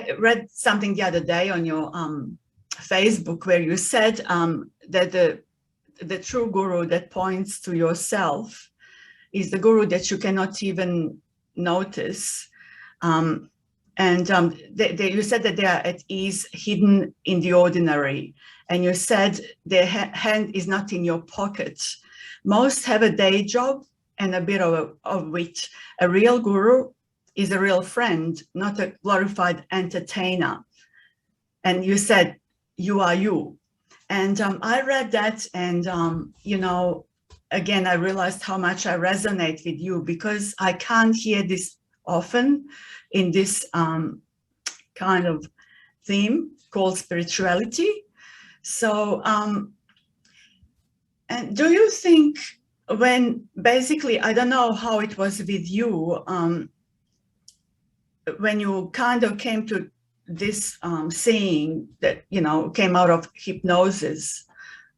I read something the other day on your Facebook where you said that the true guru that points to yourself is the guru that you cannot even notice. You said that they are at ease, hidden in the ordinary. And you said their hand is not in your pocket. Most have a day job and a bit of wit. A real guru is a real friend, not a glorified entertainer. And you said, you are you. And I read that, and, you know, again, I realized how much I resonate with you, because I can't hear this often in this kind of theme called spirituality. So, and do you think when basically, I don't know how it was with you, when you kind of came to this saying that, you know, came out of hypnosis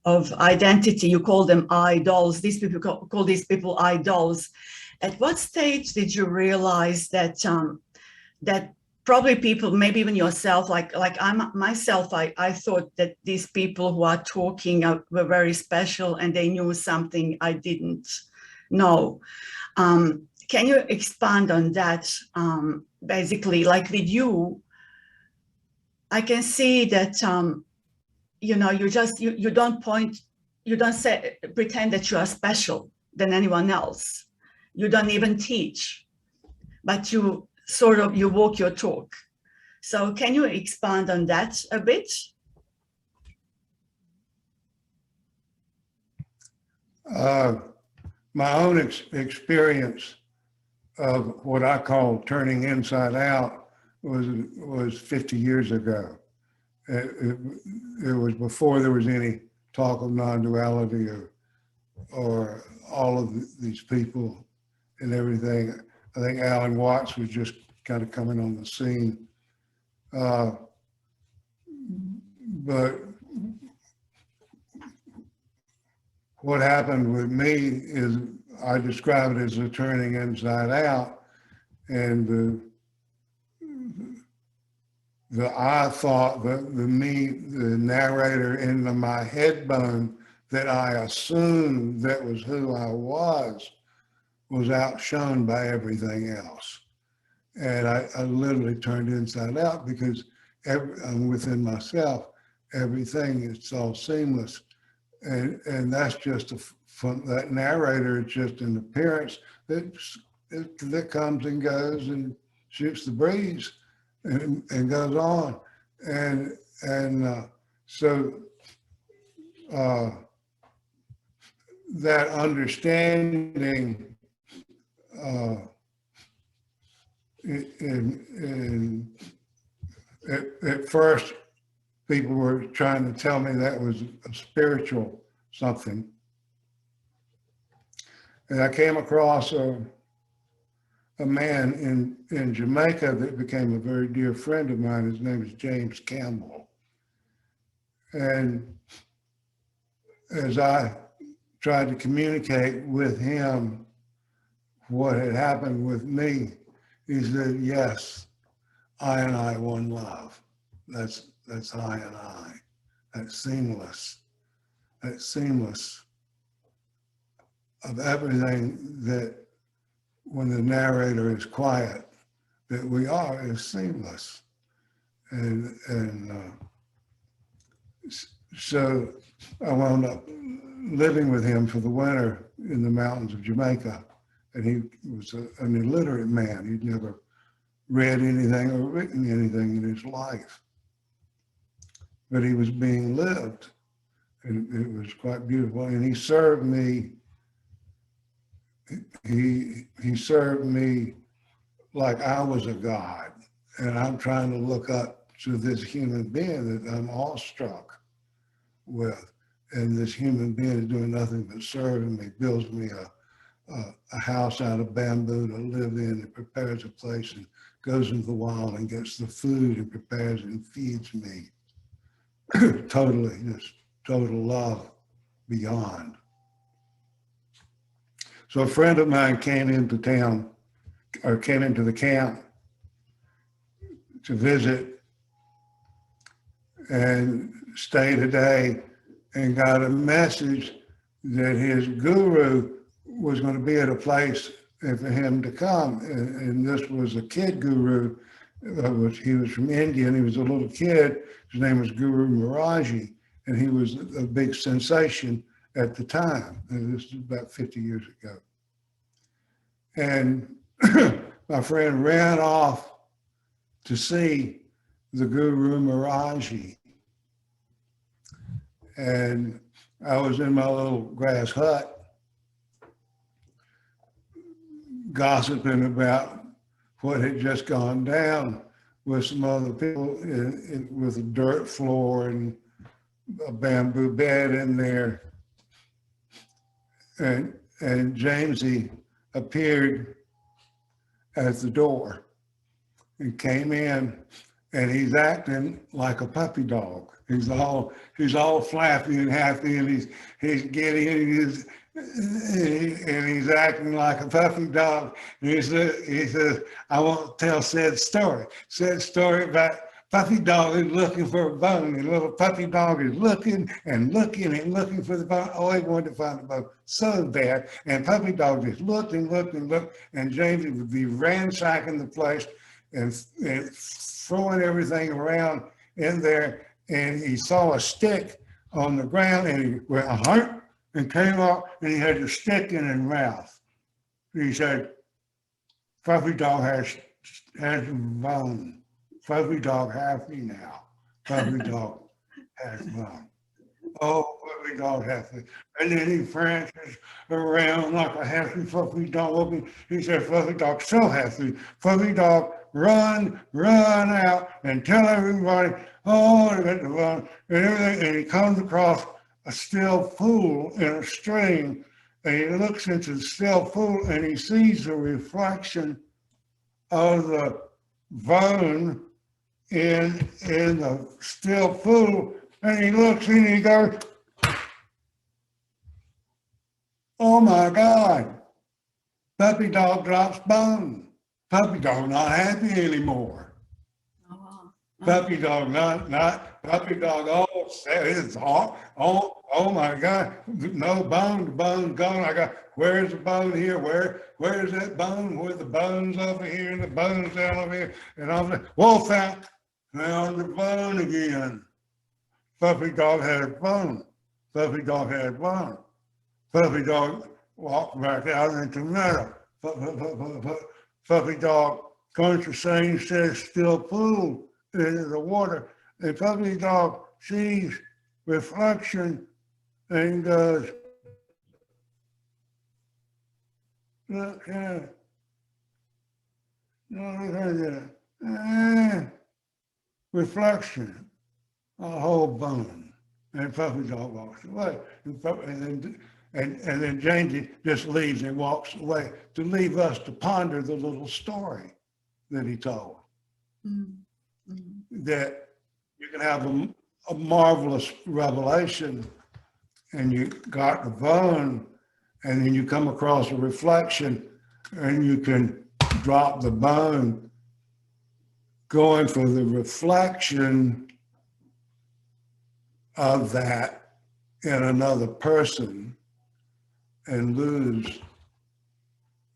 of identity, you call them idols, these people call these people idols. At what stage did you realize that that probably people, maybe even yourself, like I thought that these people who are talking were very special and they knew something I didn't know. Can you expand on that? Basically, like with you, I can see that, you know, you don't point, you don't say, pretend that you are special than anyone else. You don't even teach, but you sort of, you walk your talk. So can you expand on that a bit? My own experience of what I call turning inside out was 50 years ago. It was before there was any talk of non-duality or all of these people and everything. I think Alan Watts was just kind of coming on the scene. But what happened with me is I describe it as a turning inside out, and the I thought, the narrator in my head bone that I assumed that was who I was outshone by everything else. And I literally turned inside out because I'm within myself, everything, it's all seamless. And that's just that narrator, it's just an appearance that comes and goes and shoots the breeze and goes on. So that understanding at first, people were trying to tell me that was a spiritual something. And I came across a man in Jamaica that became a very dear friend of mine. His name is James Campbell. And as I tried to communicate with him what had happened with me, he said, yes, I and I one love. That's I and I. That's seamless. That's seamless of everything that when the narrator is quiet, that we are is seamless. So I wound up living with him for the winter in the mountains of Jamaica. And he was an illiterate man. He'd never read anything or written anything in his life. But he was being lived. And it was quite beautiful. And he served me, he served me like I was a god. And I'm trying to look up to this human being that I'm awestruck with. And this human being is doing nothing but serving me, builds me a house out of bamboo to live in, and prepares a place and goes into the wild and gets the food and prepares it and feeds me. Totally, just total love beyond. So a friend of mine came into town, or came into the camp to visit and stayed a day and got a message that his guru was going to be at a place for him to come. And this was a kid guru. He was from India, and he was a little kid. His name was Guru Maharshi, and he was a big sensation at the time. And this is about 50 years ago. And my friend ran off to see the Guru Maharshi. And I was in my little grass hut gossiping about what had just gone down with some other people with a dirt floor and a bamboo bed in there. And Jamesy appeared at the door and came in, and he's acting like a puppy dog. He's all flappy and happy, and he's giddy, and he's acting like a puppy dog. And he says, I want to tell said story about puppy dog is looking for a bone. And little puppy dog is looking and looking and looking for the bone. Oh, he wanted to find the bone so bad. And puppy dog just looked and looked and looked. And James would be ransacking the place and throwing everything around in there. And he saw a stick on the ground, and he went, and came up, and he had the stick in his mouth. He said, puppy dog has a bone. Puppy dog happy now. Puppy dog has bone. Oh, puppy dog happy. And then he prances around like a happy puppy dog. He said, puppy dog so happy. Puppy dog run out and tell everybody, oh, I got the bone and everything. And he comes across a still pool in a stream, and he looks into the still pool, and he sees the reflection of the bone in the still pool, and he looks and he goes, oh my God, puppy dog drops bone. Puppy dog not happy anymore. Oh, wow. Puppy dog not puppy dog. Oh, it's oh my God! No bone, the bone's gone. I got. Where's the bone here? Where's that bone? Where the bone's over here and the bone's down over here? And I'm like, wolf out. Found the bone again. Puppy dog had a bone. Puppy dog had a bone. Puppy dog walked back out into the meadow. Puppy dog comes to same says still pool into the water. And puppy dog sees reflection and goes, look at it. Reflection, a whole bone. And puppy dog walks away. And then Jamesy just leaves and walks away to leave us to ponder the little story that he told. Mm-hmm. That you can have a marvelous revelation, and you got the bone, and then you come across a reflection, and you can drop the bone, going for the reflection of that in another person, and lose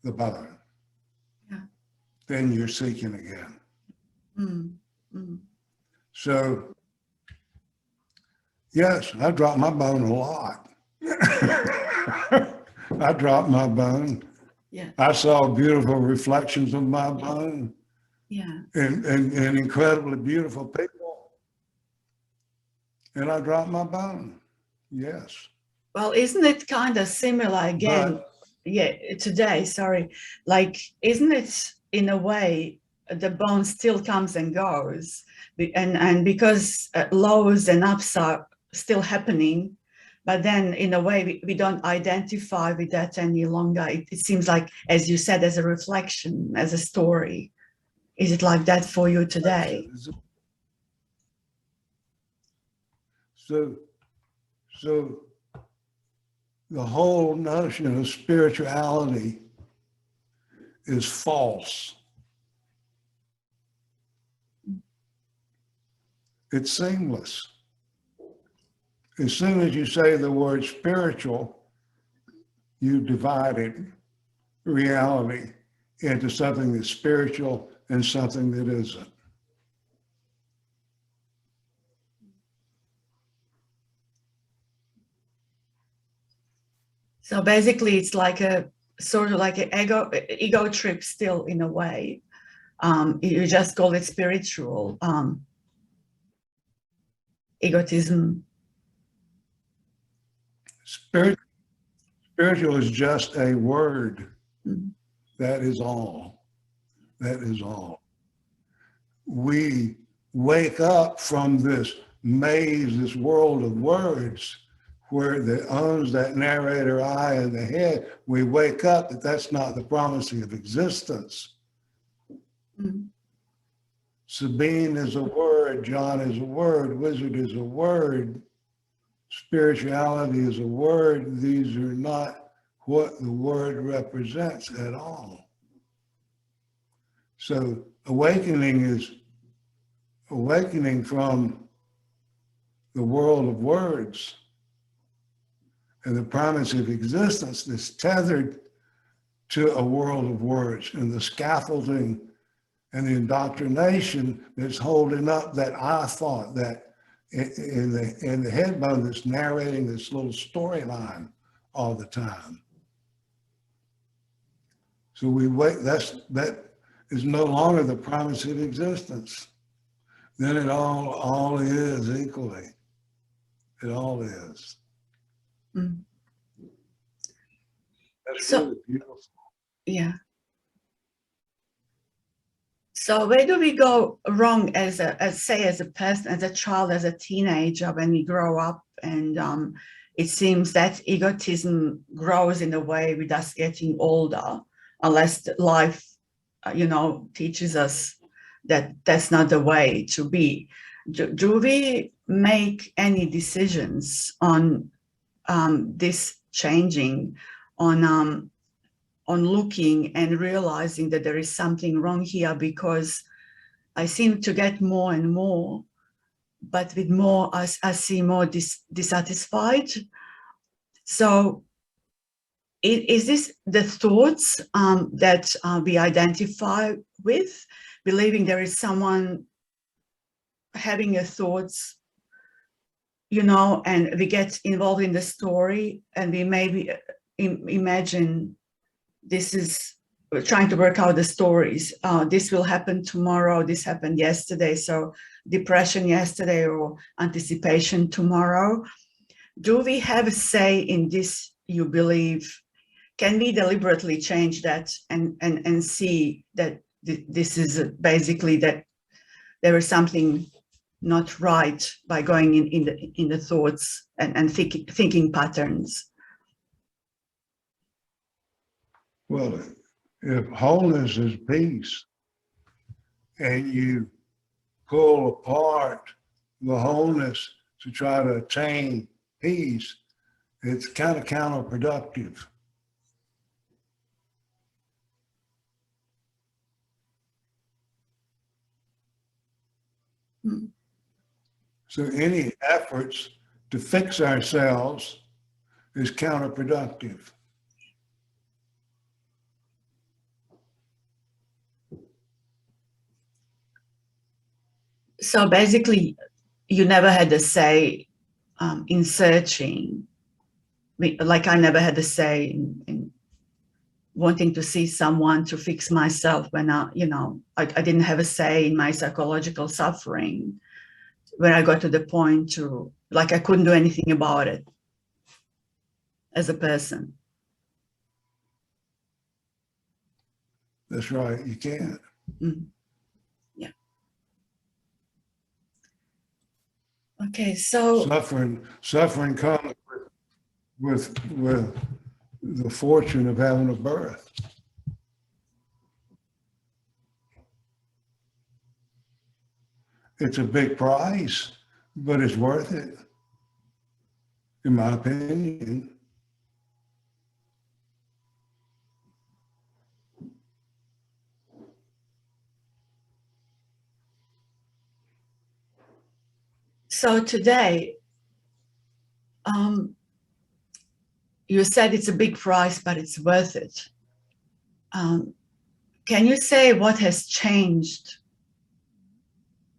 the bone. Yeah. Then you're seeking again. Mm-hmm. So, yes, I dropped my bone a lot. I dropped my bone. Yeah. I saw beautiful reflections of my bone. Yeah. And incredibly beautiful people. And I dropped my bone. Yes. Well, isn't it kind of similar again? Today, like, isn't it in a way, the bone still comes and goes, and because lows and ups are still happening, but then in a way we don't identify with that any longer. It seems like, as you said, as a reflection, as a story. Is it like that for you today? So the whole notion of spirituality is false. It's seamless. As soon as you say the word spiritual, you divided reality into something that's spiritual and something that isn't. So basically, it's like a sort of like an ego trip still in a way. You just call it spiritual egotism. Spiritual is just a word. Mm-hmm. That is all. That is all. We wake up from this maze, this world of words, where that owns that narrator I in the head. We wake up that that's not the promising of existence. Mm-hmm. Sabine is a word, John is a word, wizard is a word, spirituality is a word. These are not what the word represents at all. So awakening is awakening from the world of words and the promise of existence that's tethered to a world of words and the scaffolding and the indoctrination that's holding up that I thought, that in the head bone that's narrating this little storyline all the time. So we wait, that is no longer the promise of existence. Then it all is equally. It all is. Mm. That's So, really beautiful. Yeah. So where do we go wrong as a person, as a child, as a teenager, when we grow up, and it seems that egotism grows in a way with us getting older, unless life, teaches us that that's not the way to be. Do we make any decisions on this changing, on looking and realizing that there is something wrong here? Because I seem to get more and more, but with more, I see more dissatisfied. So is this the thoughts that we identify with, believing there is someone having a thoughts, and we get involved in the story, and we maybe imagine this is trying to work out the stories. This will happen tomorrow. This happened yesterday. So depression yesterday or anticipation tomorrow. Do we have a say in this, you believe? Can we deliberately change that and see that this is basically that there is something not right by going in the thoughts and thinking patterns? Well, if wholeness is peace and you pull apart the wholeness to try to attain peace, it's kind of counterproductive. Mm. So any efforts to fix ourselves is counterproductive. So basically, you never had a say in searching. Like I never had a say in wanting to see someone to fix myself when I didn't have a say in my psychological suffering, when I got to the point to, like, I couldn't do anything about it as a person. That's right, you can't. Mm. Yeah. Okay, so suffering comes with the fortune of having a birth. It's a big price, but it's worth it, in my opinion. So today, you said it's a big price, but it's worth it. Can you say what has changed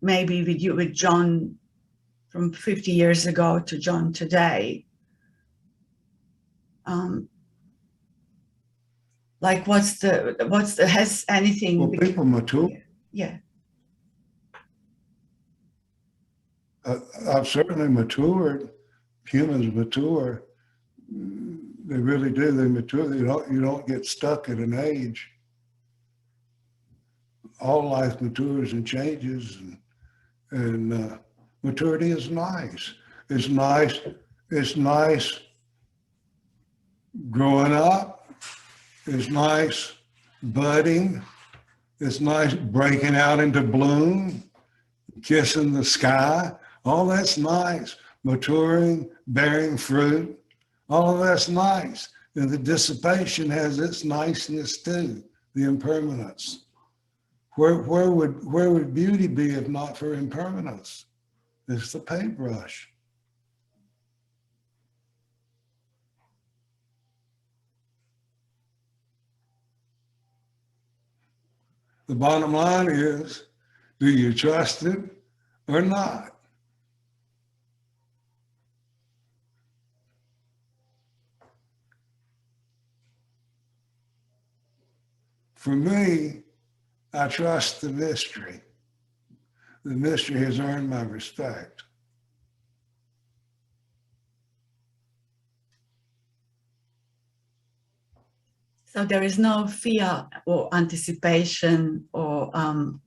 maybe with you, with John from 50 years ago to John today? Like has anything? Well, people mature. Yeah. I've certainly matured. Humans mature. They really do. They mature. You don't get stuck at an age. All life matures and changes, and maturity is nice. It's nice. It's nice growing up. It's nice budding. It's nice breaking out into bloom, kissing the sky. All that's nice. Maturing, bearing fruit. All of that's nice. And the dissipation has its niceness too, the impermanence. Where would beauty be if not for impermanence? It's the paintbrush. The bottom line is, do you trust it or not? For me, I trust the mystery. The mystery has earned my respect. So there is no fear or anticipation or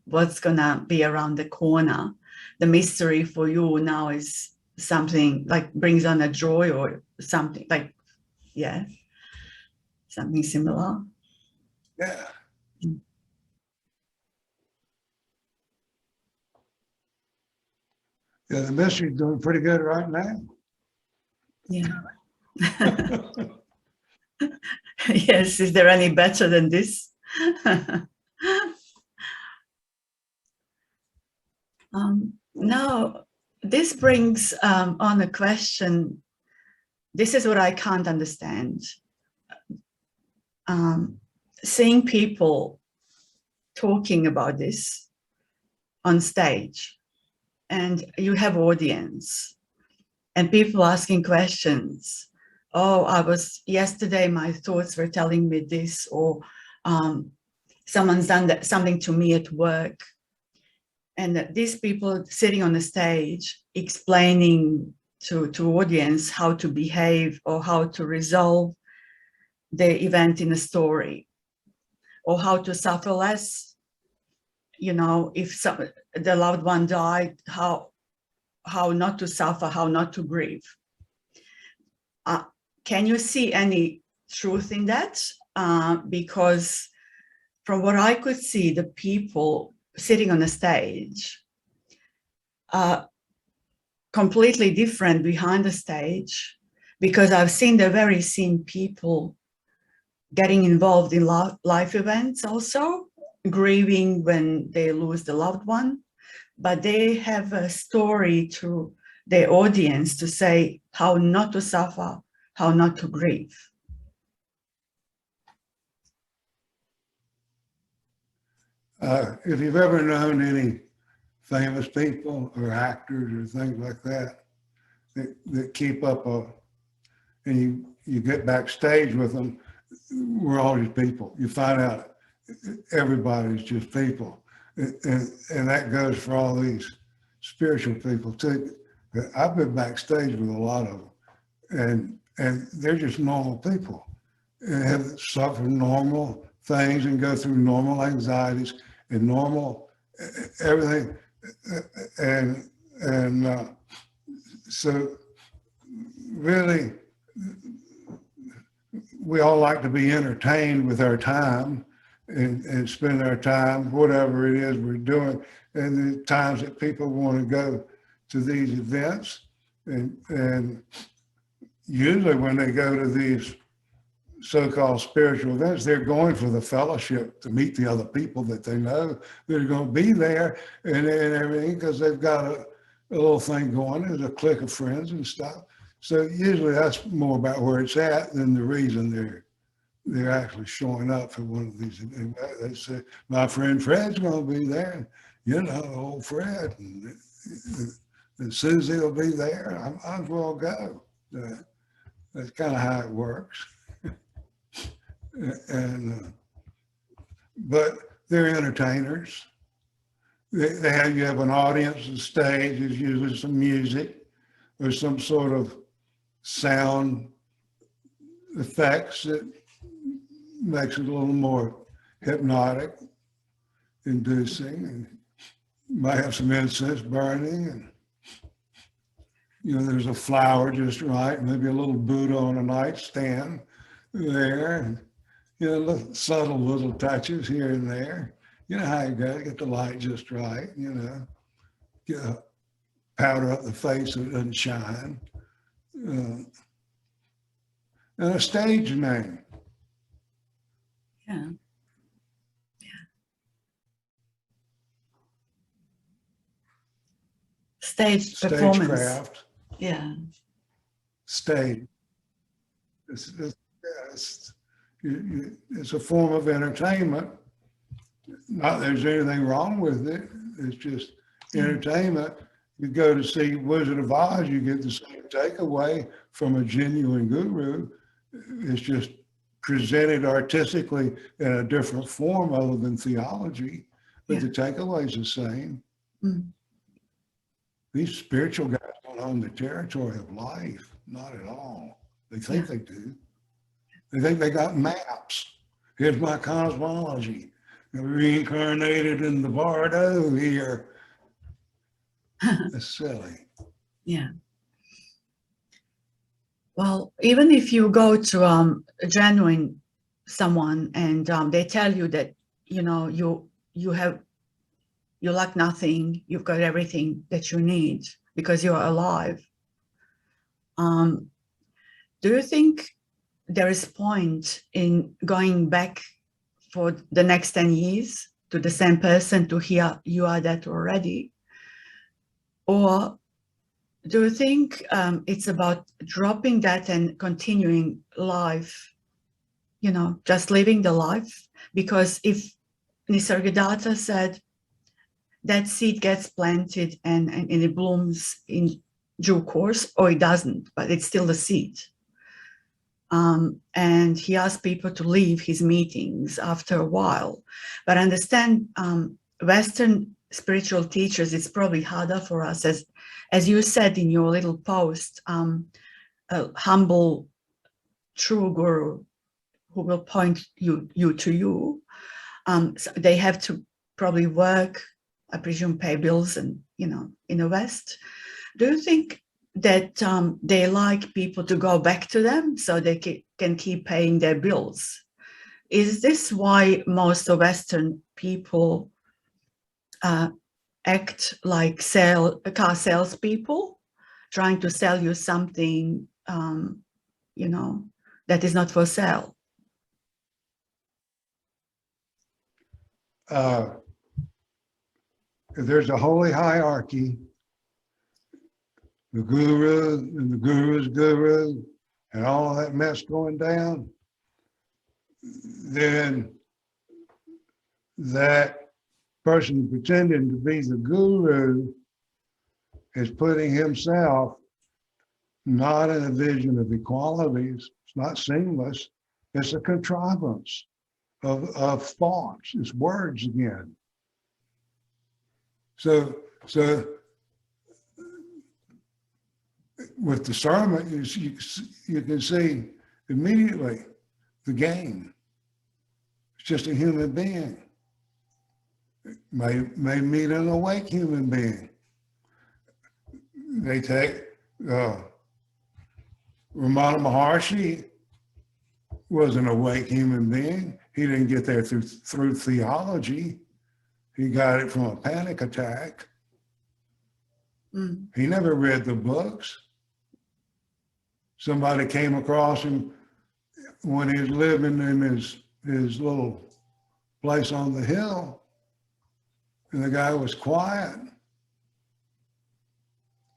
what's gonna be around the corner. The mystery for you now is something like brings on a joy or something like, yeah, something similar. Yeah. Yeah, the mystery's doing pretty good right now. Yeah. Yes, is there any better than this? Now, this brings on a question. This is what I can't understand. Seeing people talking about this on stage, and you have audience, and people asking questions. Oh, yesterday my thoughts were telling me this, or someone's done something to me at work. And these people sitting on the stage explaining to audience how to behave or how to resolve the event in a story, or how to suffer less. You know, if the loved one died, how not to suffer, how not to grieve. Can you see any truth in that? Because from what I could see, the people sitting on the stage are completely different behind the stage, because I've seen the very same people getting involved in life events also, grieving when they lose the loved one, but they have a story to their audience to say how not to suffer, how not to grieve. If you've ever known any famous people or actors or things like that keep up and you get backstage with them, we're all just people. You find out everybody's just people. And that goes for all these spiritual people too. I've been backstage with a lot of them, and they're just normal people and have suffered normal things and go through normal anxieties and normal everything. So really, we all like to be entertained with our time and spend our time, whatever it is we're doing. And the times that people want to go to these events, and usually when they go to these so-called spiritual events, they're going for the fellowship, to meet the other people that they know that are going to be there and everything, because they've got a little thing going. There's a clique of friends and stuff. So usually that's more about where it's at than the reason they're actually showing up for one of these. They say, my friend Fred's going to be there. You know, old Fred. And Susie will be there. I might as well go. That's kind of how it works. But they're entertainers. They have, you have an audience, the stage, there's usually some music or some sort of sound effects that makes it a little more hypnotic, inducing, and might have some incense burning, and you know, there's a flower just right, maybe a little Buddha on a nightstand there, and you know, subtle little touches here and there. You know how you got to get the light just right, you know, powder up the face so it doesn't shine. And a stage name. Yeah. Stage performance. Stagecraft. Yeah. Stage. It's a form of entertainment. Not that there's anything wrong with it. It's just entertainment. You go to see Wizard of Oz, you get the same takeaway from a genuine guru. It's just presented artistically in a different form other than theology, but the takeaway is the same. Mm. These spiritual guys don't own the territory of life, not at all. They think they do. They think they got maps. Here's my cosmology. Reincarnated in the Bardo here. That's silly. Yeah. Well, even if you go to a genuine someone and they tell you that, you know, you lack nothing, you've got everything that you need because you're alive. Do you think there is point in going back for the next 10 years to the same person to hear you are that already? Or do you think it's about dropping that and continuing life, you know, just living the life? Because if Nisargadatta said that seed gets planted and it blooms in due course, or it doesn't, but it's still the seed. And he asked people to leave his meetings after a while. But I understand Western spiritual teachers, it's probably harder for us, as you said in your little post, a humble, true guru who will point you to you. So they have to probably work, I presume, pay bills, and you know, in the West. Do you think that they like people to go back to them so they can keep paying their bills? Is this why most of Western people act like car salespeople, trying to sell you something, you know, that is not for sale? There's a holy hierarchy. The guru and the guru's guru and all of that mess going down, then that person pretending to be the guru is putting himself not in a vision of equalities. It's not seamless. It's a contrivance of thoughts. It's words again. So with discernment, you can see immediately the game. It's just a human being. It may meet an awake human being. They take Ramana Maharshi was an awake human being. He didn't get there through theology. He got it from a panic attack. Mm. He never read the books. Somebody came across him when he was living in his little place on the hill, and the guy was quiet.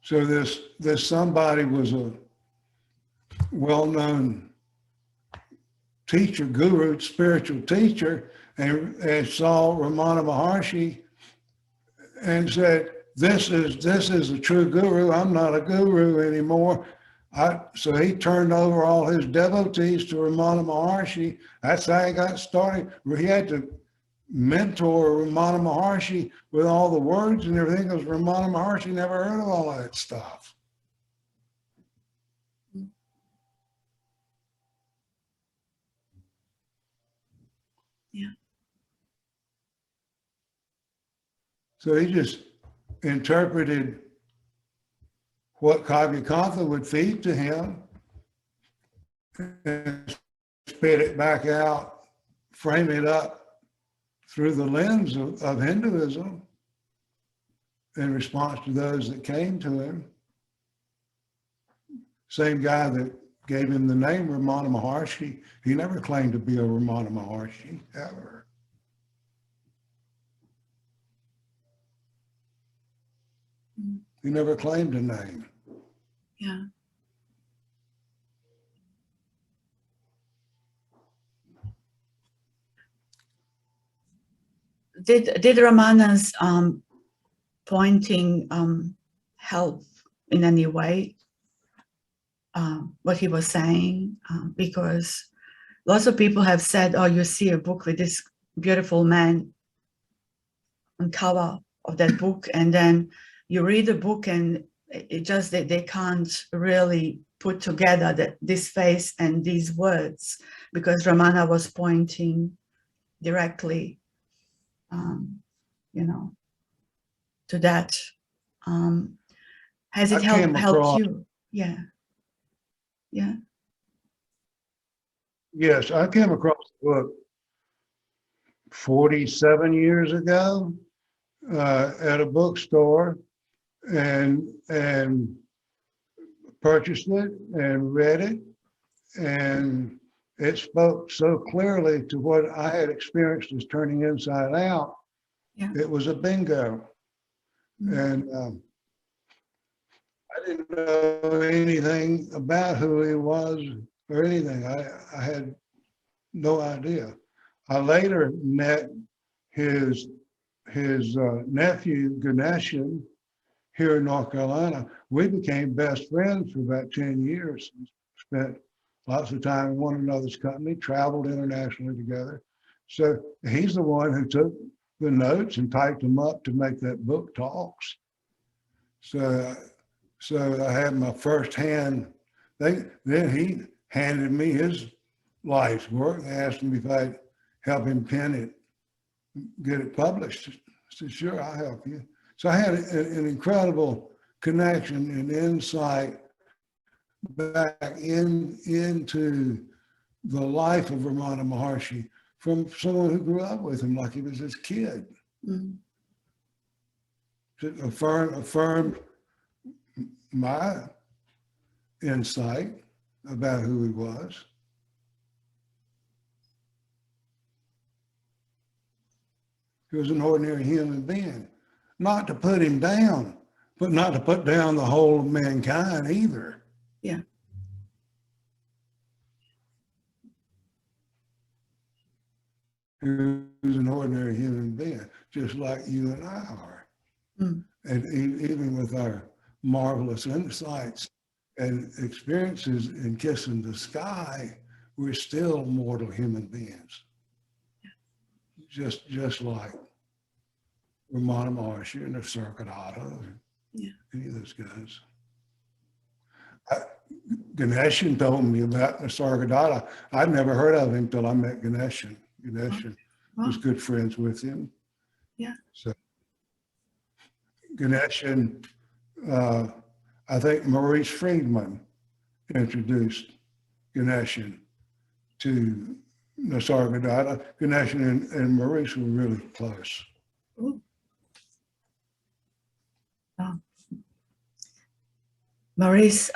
So this somebody was a well-known teacher, guru, spiritual teacher, and saw Ramana Maharshi and said, this is a true guru. I'm not a guru anymore. So he turned over all his devotees to Ramana Maharshi. That's how he got started. He had to mentor Ramana Maharshi with all the words and everything, because Ramana Maharshi never heard of all that stuff. Yeah. So he just interpreted what Kagyakantha would feed to him and spit it back out, frame it up through the lens of Hinduism in response to those that came to him. Same guy that gave him the name Ramana Maharshi, he never claimed to be a Ramana Maharshi, ever. He never claimed a name. Yeah. Did Ramana's pointing help in any way what he was saying? Because lots of people have said, oh, you see a book with this beautiful man on cover of that book, and then you read the book and it just, they can't really put together this face and these words, because Ramana was pointing directly, you know, to that. Has it helped you? Yeah. Yeah. Yes, I came across the book 47 years ago at a bookstore, and purchased it and read it, and it spoke so clearly to what I had experienced as turning inside out. Yeah. It was a bingo. Mm-hmm. And I didn't know anything about who he was or anything. I had no idea. I later met his nephew, Ganeshan, here in North Carolina. We became best friends for about 10 years. Spent lots of time in one another's company, traveled internationally together. So he's the one who took the notes and typed them up to make that book Talks. So I had my firsthand thing. Then he handed me his life's work and asked me if I'd help him pen it, get it published. I said, sure, I'll help you. So I had an incredible connection and insight back into the life of Ramana Maharshi from someone who grew up with him like he was his kid. Mm-hmm. It affirmed my insight about who he was. He was an ordinary human being. Not to put him down, but not to put down the whole of mankind either. Yeah. He was an ordinary human being, just like you and I are. Mm. And even with our marvelous insights and experiences in kissing the sky, we're still mortal human beings. Yeah. Just like Ramana Maharshi and Nisargadatta, yeah. Any of those guys. Ganeshan told me about Nisargadatta. I'd never heard of him till I met Ganeshan. Ganeshan was good friends with him. Yeah. So Ganeshan, I think Maurice Friedman introduced Ganeshan to Nisargadatta. Ganeshan and Maurice were really close. Ooh. Maurice,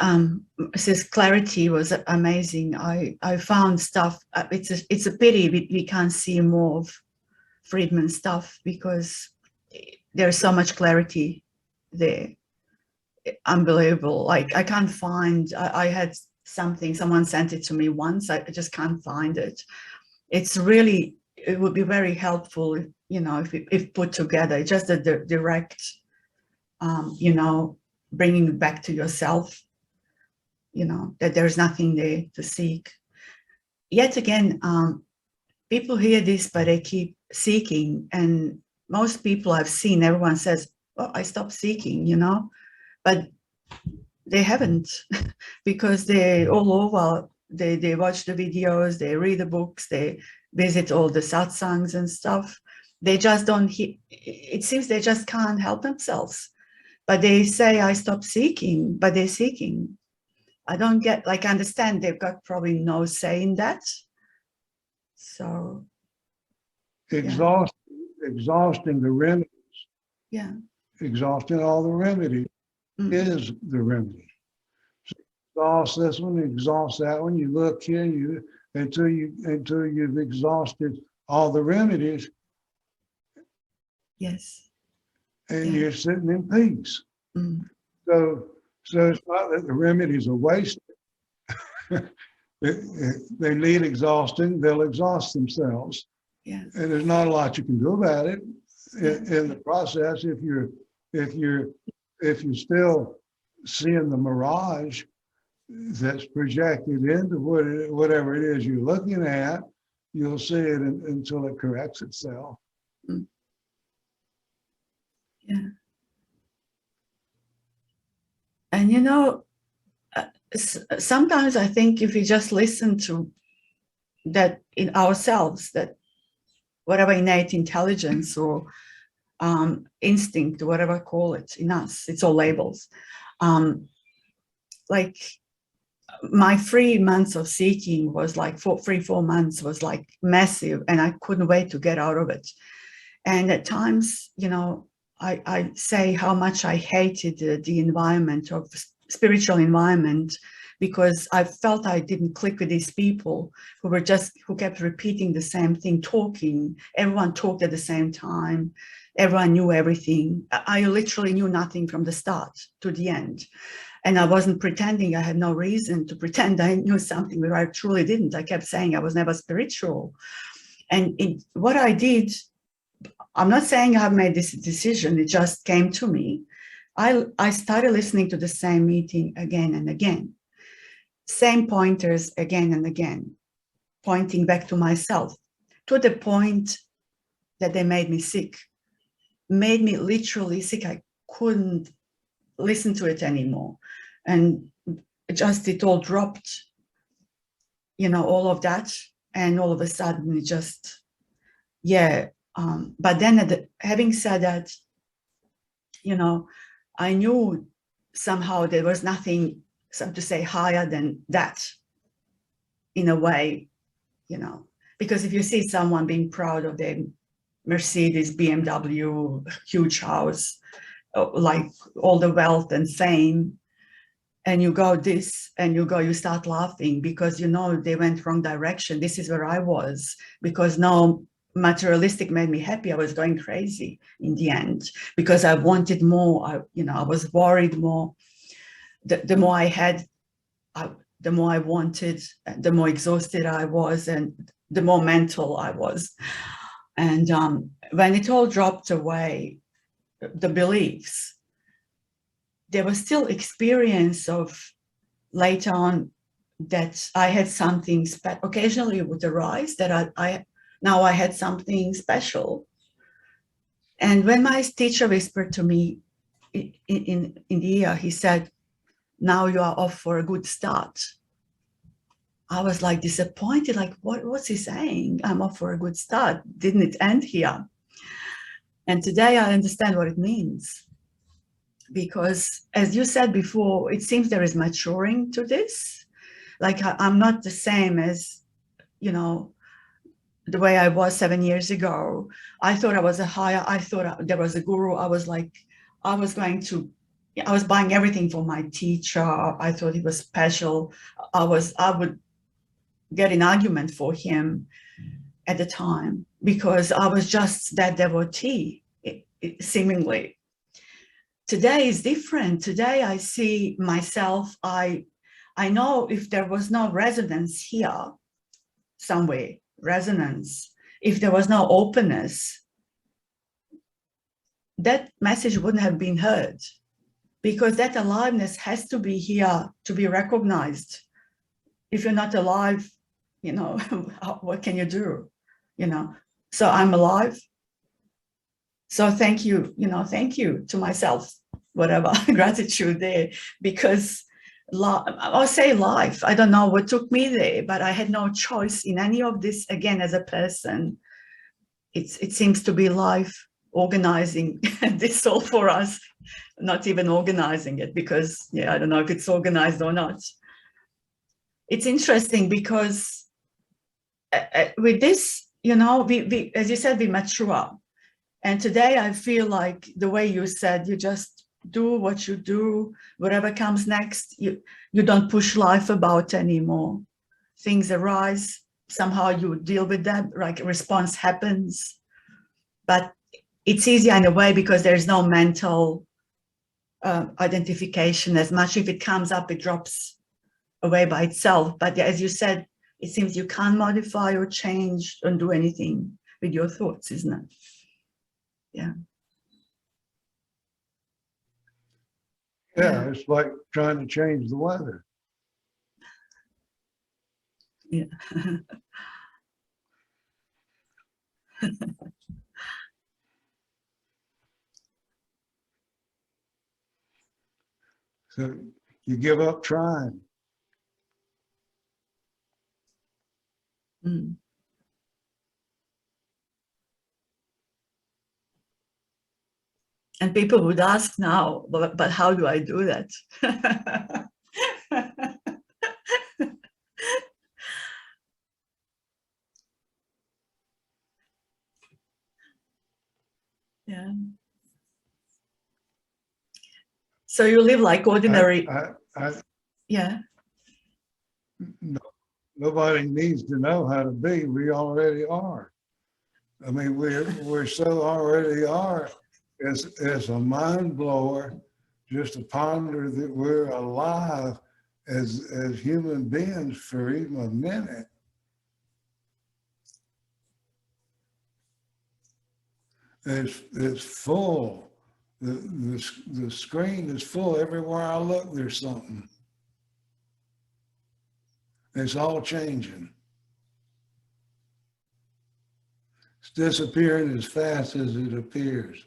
his clarity was amazing. I found stuff. It's a pity we can't see more of Friedman's stuff, because there's so much clarity there. unbelievable. Like I can't find, I had something, someone sent it to me once, I just can't find it. It's really, it would be very helpful, if put together, just a direct, bringing it back to yourself, that there's nothing there to seek. Yet again, people hear this, but they keep seeking. And most people I've seen, everyone says, oh, I stopped seeking, but they haven't because they're all over. They watch the videos, they read the books, they visit all the satsangs and stuff. They just don't, it seems they just can't help themselves. But they say, I stopped seeking, but they're seeking. I don't get, I understand they've got probably no say in that. So. Exhausting the remedies. Yeah. Exhausting all the remedies is the remedy. So exhaust this one, exhaust that one. You look here, until you've exhausted all the remedies. Yes. And you're sitting in peace. So it's not that the remedies are wasted. They need exhausting, they'll exhaust themselves. Yes. And there's not a lot you can do about it in the process. If you're still seeing the mirage that's projected into whatever it is you're looking at, you'll see it until it corrects itself. Yeah. And sometimes I think if we just listen to that in ourselves, that whatever innate intelligence or instinct, whatever call it in us, it's all labels. Like my 3 months of seeking was like 4 months was like massive, and I couldn't wait to get out of it. And at times, I say how much I hated the environment of spiritual environment, because I felt I didn't click with these people who kept repeating the same thing, talking. Everyone talked at the same time. Everyone knew everything. I literally knew nothing from the start to the end. And I wasn't pretending. I had no reason to pretend I knew something where I truly didn't. I kept saying I was never spiritual. And what I did, I'm not saying I've made this decision, it just came to me. I started listening to the same meeting again and again. Same pointers again and again, pointing back to myself, to the point that they made me sick, made me literally sick. I couldn't listen to it anymore. And just it all dropped, all of that. And all of a sudden it just, but then having said that, I knew somehow there was nothing, so to say, higher than that, in a way, because if you see someone being proud of their Mercedes, BMW, huge house, like all the wealth and fame, and you go you start laughing because they went wrong direction. This is where I was, because now materialistic made me happy. I was going crazy in the end because I wanted more. I was worried more. The more I had, the more I wanted, the more exhausted I was, and the more mental I was. And when it all dropped away, the beliefs, there was still experience of later on that I had something occasionally it would arise that now I had something special. And when my teacher whispered to me in the ear, he said, now you are off for a good start. I was like disappointed, like, what's he saying? I'm off for a good start. Didn't it end here? And today I understand what it means. Because as you said before, it seems there is maturing to this. Like I'm not the same as, the way I was 7 years ago. I thought I was I thought there was a guru. I was buying everything for my teacher. I thought he was special. I would get an argument for him at the time because I was just that devotee, seemingly. today is different. Today I see myself, I know if there was no resonance here, somewhere, resonance, if there was no openness, that message wouldn't have been heard, because that aliveness has to be here to be recognized. If you're not alive, you know, what can you do? You know, so I'm alive. So thank you, you know, thank you to myself, whatever gratitude there, because I'll say life, I don't know what took me there, but I had no choice in any of this. Again, as a person, it seems to be life organizing this all for us, not even organizing it, because, yeah, I don't know if it's organized or not. It's interesting because with this, you know, we, as you said, we mature. And today I feel like the way you said, you just do what you do, whatever comes next, you don't push life about anymore. Things arise, somehow you deal with them, like a response happens. But it's easier in a way because there's no mental identification as much. If it comes up, it drops away by itself. But as you said, it seems you can't modify or change or do anything with your thoughts, isn't it? Yeah. Yeah, it's like trying to change the weather. Yeah. So you give up trying. Mm. And people would ask now, but how do I do that? Yeah. So you live like ordinary. Yeah. Nobody needs to know how to be. We already are. I mean, we're so already are. It's a mind blower just to ponder that we're alive as human beings for even a minute. It's full. The screen is full. Everywhere I look, there's something. It's all changing. It's disappearing as fast as it appears.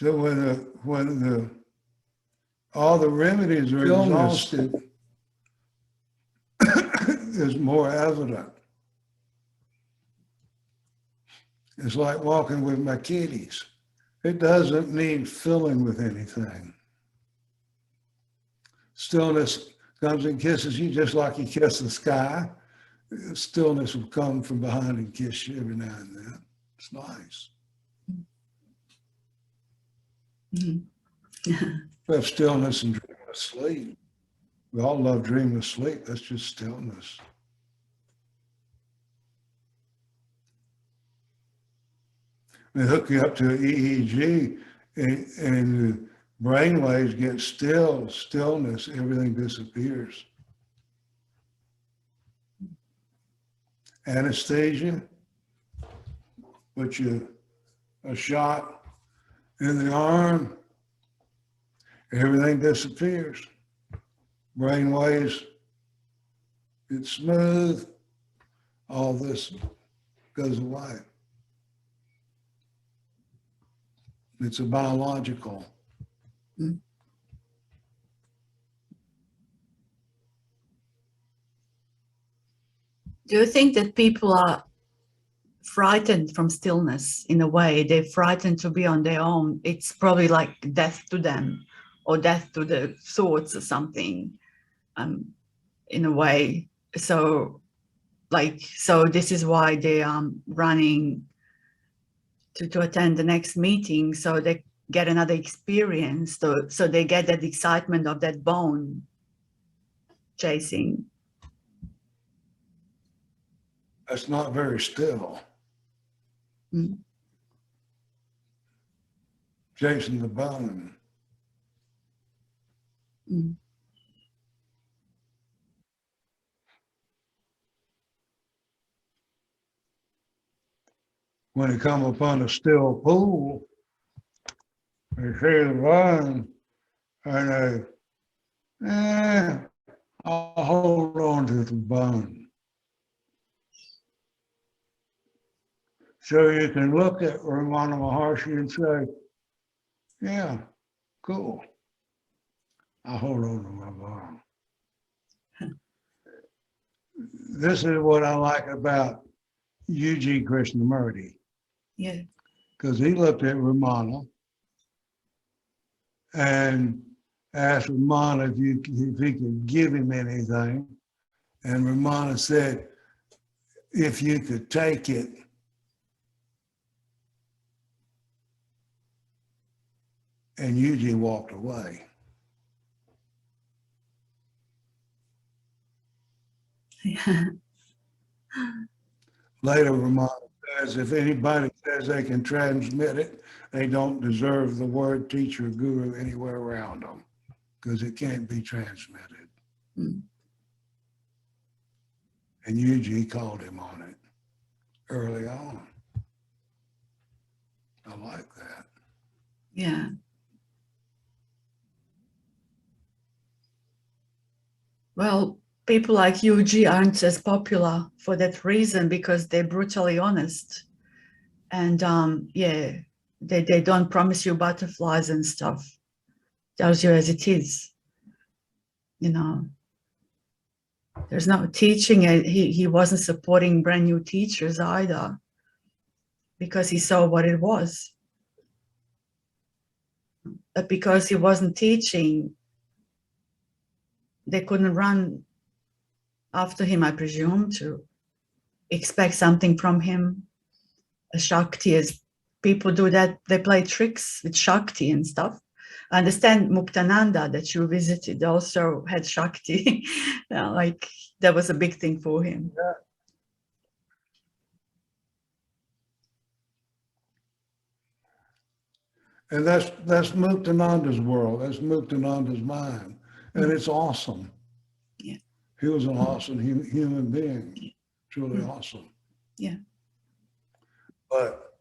So when all the remedies are exhausted, is more evident. It's like walking with my kitties. It doesn't need filling with anything. Stillness comes and kisses you just like you kiss the sky. Stillness will come from behind and kiss you every now and then. It's nice. Mm-hmm. We have stillness and dream of sleep. We all love dreaming of sleep. That's just stillness. They hook you up to an EEG and the brain waves get still, stillness, everything disappears. Anesthesia, put you a shot in the arm, everything disappears. Brain waves, it's smooth, all this goes away. It's a biological. Mm. Do you think that people are frightened from stillness in a way? They're frightened to be on their own. It's probably like death to them or death to the thoughts or something, in a way. So this is why they are running to attend the next meeting, so they get another experience, so they get that excitement of that bone. chasing. That's not very still. Mm. Chasing the bone. Mm. When you come upon a still pool, you see the bone, and I'll hold on to the bone. So you can look at Ramana Maharshi and say, yeah, cool. I'll hold on to my bone. This is what I like about U.G. Krishnamurti. Yeah. Because he looked at Ramana and asked Ramana if he could give him anything. And Ramana said, if you could take it. And U.G. walked away. Yeah. Later, Ramana says, if anybody says they can transmit it, they don't deserve the word teacher or guru anywhere around them, because it can't be transmitted. Mm. And U.G. called him on it early on. I like that. Yeah. Well, people like UG aren't as popular for that reason, because they're brutally honest. And yeah, they don't promise you butterflies and stuff. Tells you as it is. You know, there's no teaching. He wasn't supporting brand new teachers either, because he saw what it was. But because he wasn't teaching, they couldn't run after him, I presume, to expect something from him. A Shakti, as people do that, they play tricks with Shakti and stuff. I understand Muktananda that you visited also had Shakti. Like that was a big thing for him. Yeah. And that's Muktananda's world. That's Muktananda's mind. And it's awesome. Yeah. He was an awesome human being. Yeah. Truly awesome. Yeah. But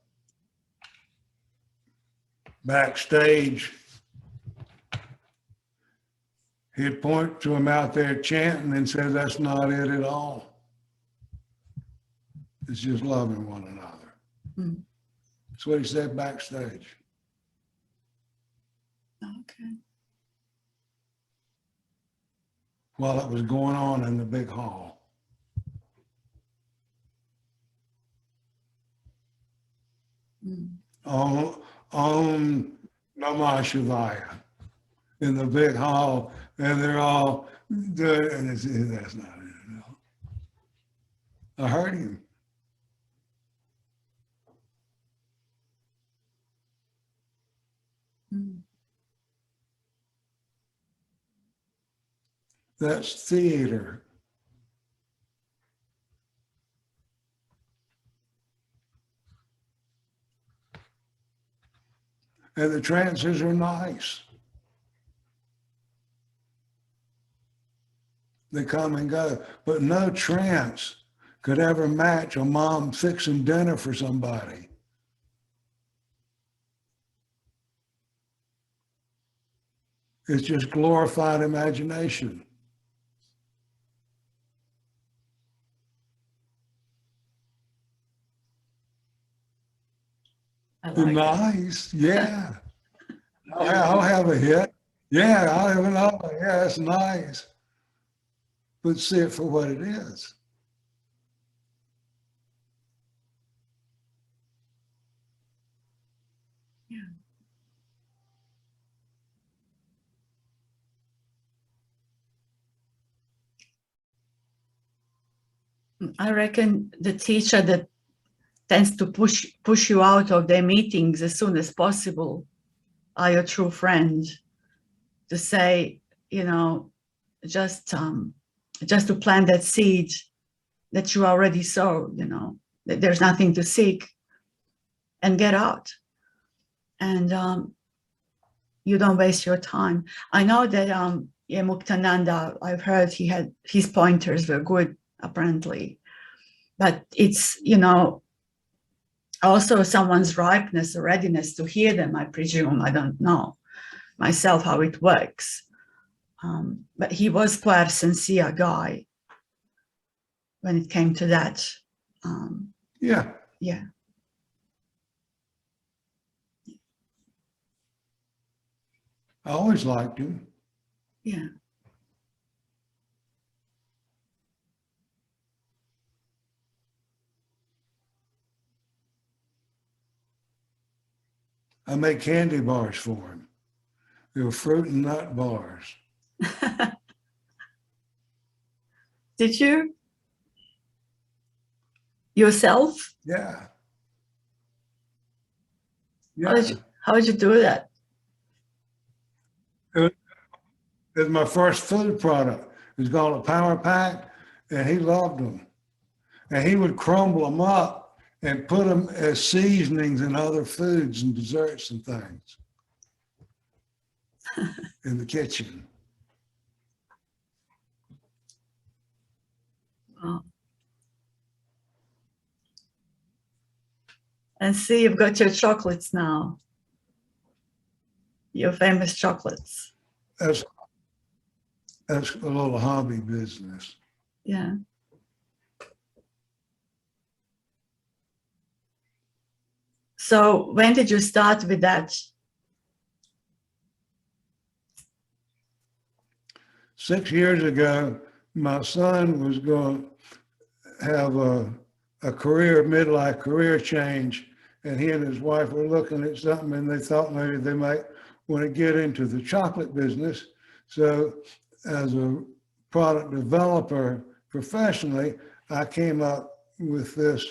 backstage, he'd point to him out there chanting and say, that's not it at all. It's just loving one another. Mm. That's what he said backstage. Okay. While it was going on in the big hall. Mm. Om Namah Shivaya in the big hall, and they're all doing, and that's not it at all. I heard him. Mm. That's theater. And the trances are nice. They come and go, but no trance could ever match a mom fixing dinner for somebody. It's just glorified imagination. I like Nice, yeah. I'll have a hit. Yeah, I'll have another. Yeah, that's nice. But see it for what it is. Yeah. I reckon the teacher that tends to push you out of their meetings as soon as possible are your true friend. To say, you know, just just to plant that seed that you already sow, you know, that there's nothing to seek, and get out. And you don't waste your time. I know that Muktananda, I've heard he had, his pointers were good, apparently. But it's, you know, also someone's ripeness or readiness to hear them, I presume. I don't know myself how it works. But he was quite a sincere guy when it came to that. Yeah. Yeah. I always liked him. Yeah. I made candy bars for him. They were fruit and nut bars. Did you? Yourself? Yeah. How Yeah. how did you do that? It was my first food product. It was called a Power Pack, and he loved them. And he would crumble them up and put them as seasonings in other foods and desserts and things in the kitchen. Oh. And see, you've got your chocolates now. Your famous chocolates. That's a little hobby business. Yeah. So when did you start with that? 6 years ago, my son was going to have a midlife career change, and he and his wife were looking at something, and they thought maybe they might want to get into the chocolate business. So as a product developer professionally, I came up with this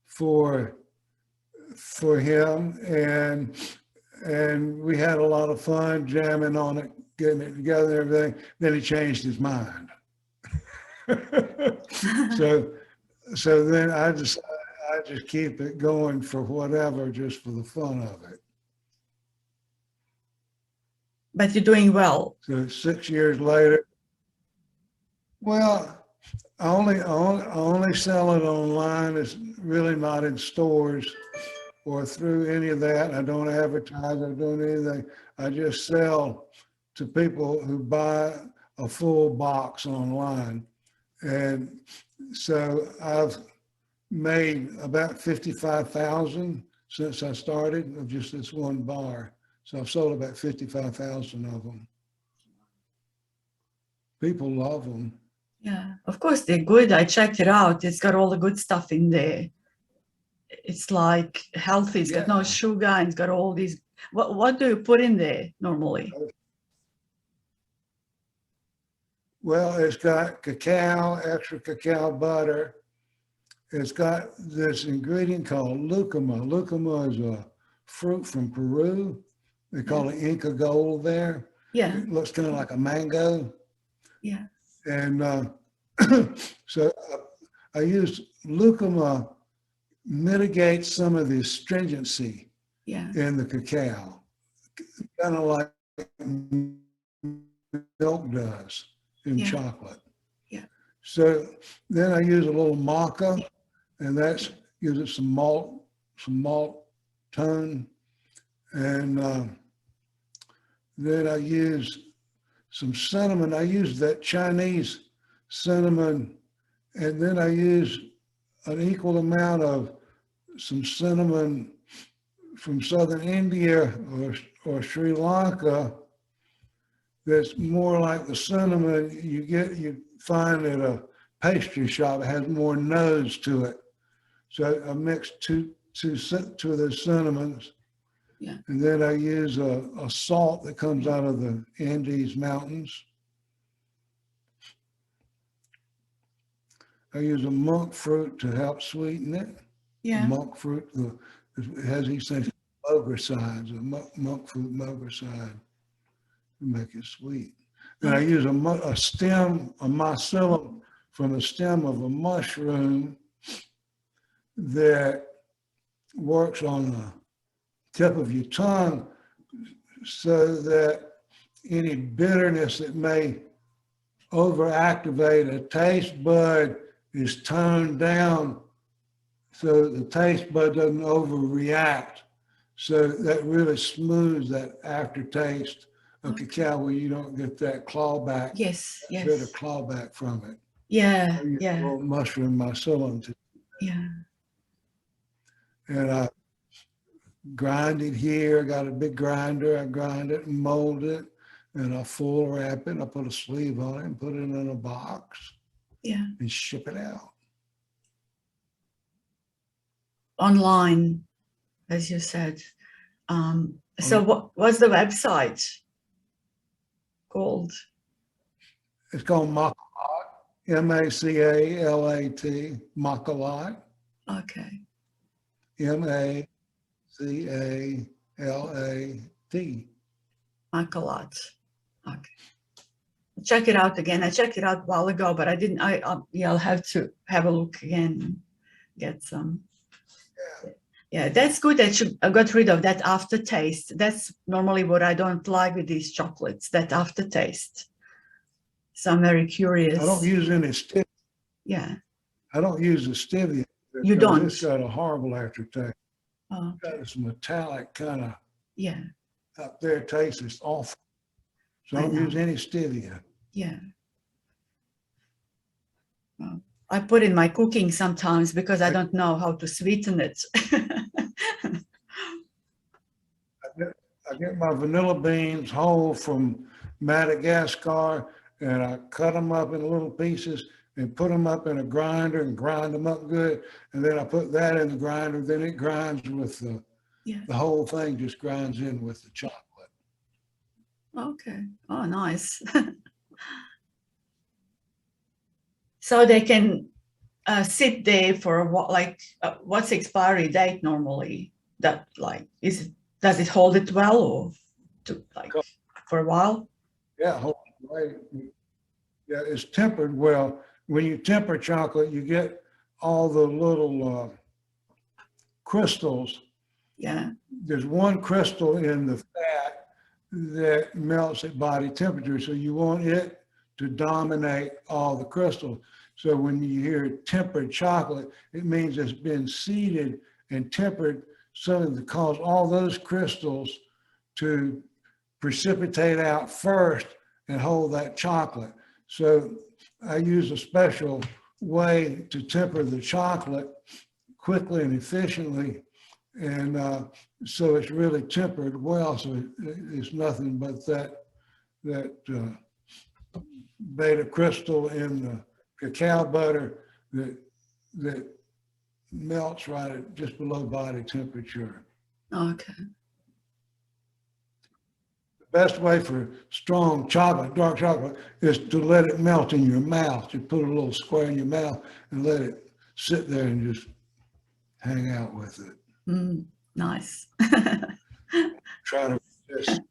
for him, and we had a lot of fun jamming on it, getting it together and everything. Then he changed his mind. so then I just keep it going for whatever, just for the fun of it. But you're doing well. So 6 years later, well, I only sell it online. It's really not in stores or through any of that. I don't advertise, I don't do anything. I just sell to people who buy a full box online. And so I've made about 55,000 since I started of just this one bar. So I've sold about 55,000 of them. People love them. Yeah, of course they're good. I checked it out. It's got all the good stuff in there. It's like healthy. It's got no sugar, and it's got all these. What do you put in there normally? Well, it's got cacao, extra cacao butter. It's got this ingredient called lucuma. Lucuma is a fruit from Peru. They call it Inca Gold there. Yeah. It looks kind of like a mango. Yeah. And so I use lucuma, mitigates some of the astringency in the cacao, kind of like milk does in chocolate. Yeah. So then I use a little maca, and that's using some malt tone, and then I use some cinnamon. I use that Chinese cinnamon, and then I use an equal amount of some cinnamon from southern India or Sri Lanka. That's more like the cinnamon you find at a pastry shop. It has more nose to it. So I mix two of those cinnamons. Yeah. And then I use a salt that comes out of the Andes mountains. I use a monk fruit to help sweeten it. Yeah. The monk fruit, it has these things, mogre sides, a monk fruit mogre side, to make it sweet. And I use a stem, a mycelium from the stem of a mushroom that works on the tip of your tongue so that any bitterness that may overactivate a taste bud is toned down so the taste bud doesn't overreact. So that really smooths that aftertaste of cacao where you don't get that clawback. Yes, yes. Bitter clawback from it. Yeah, I use yeah. a little mushroom mycelium to, Yeah. and I grind it here. I got a big grinder. I grind it and mold it, and I full wrap it. I put a sleeve on it and put it in a box. Yeah. And ship it out. Online, as you said. So what's the website called? It's called Macalat, M-A-C-A-L-A-T, Macalat. Okay. M-A-C-A-L-A-T. Macalat. Okay. Check it out again. I checked it out a while ago, but I didn't. I'll have to have a look again and get some. Yeah, that's good that you got rid of that aftertaste. That's normally what I don't like with these chocolates, that aftertaste. So I'm very curious. I don't use any stevia. Yeah. I don't use the stevia. You don't? It's got a horrible aftertaste. Oh. It's got this metallic kind of, yeah, up there taste. It's awful. So I don't use any stevia. Yeah. Well, I put in my cooking sometimes because I don't know how to sweeten it. I get my vanilla beans whole from Madagascar, and I cut them up in little pieces and put them up in a grinder and grind them up good. And then I put that in the grinder. Then it grinds with the whole thing just grinds in with the chocolate. Okay. Oh, nice. So they can sit there for what, like, what's the expiry date normally? That, like, does it hold it well, or for a while? Yeah, hold it right. Yeah, it's tempered well. When you temper chocolate, you get all the little crystals. Yeah. There's one crystal in the fat that melts at body temperature, so you want it to dominate all the crystals. So when you hear tempered chocolate, it means it's been seeded and tempered so to cause all those crystals to precipitate out first and hold that chocolate. So I use a special way to temper the chocolate quickly and efficiently. And so it's really tempered well. So it's nothing but that beta crystal in the cacao butter that melts right at just below body temperature. Okay. The best way for strong chocolate, dark chocolate, is to let it melt in your mouth. You put a little square in your mouth and let it sit there and just hang out with it. Nice. Try to resist.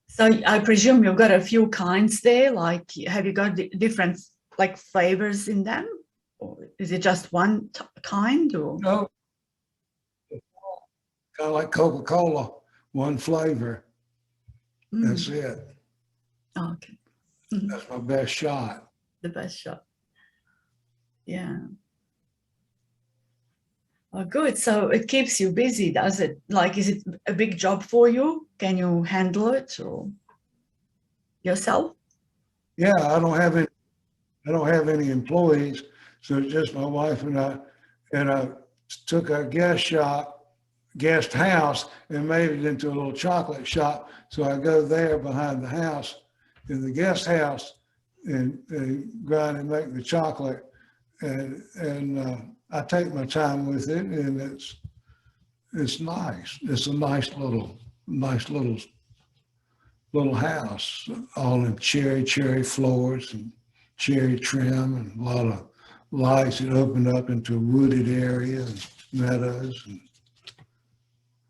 So I presume you've got a few kinds there. Like, have you got different like flavors in them, or is it just one kind? Or No, kind of like Coca-Cola, one flavor. That's it. Okay. That's my best shot. The best shot. Yeah. Oh, good. So it keeps you busy, does it? Like, is it a big job for you? Can you handle it or yourself? Yeah, I don't have any employees, so it's just my wife and I. And I took a guest house, and made it into a little chocolate shop. So I go there behind the house in the guest house and grind and make the chocolate, and I take my time with it, and it's nice. It's a nice little house, all in cherry floors and cherry trim, and a lot of lights that open up into a wooded area and meadows. And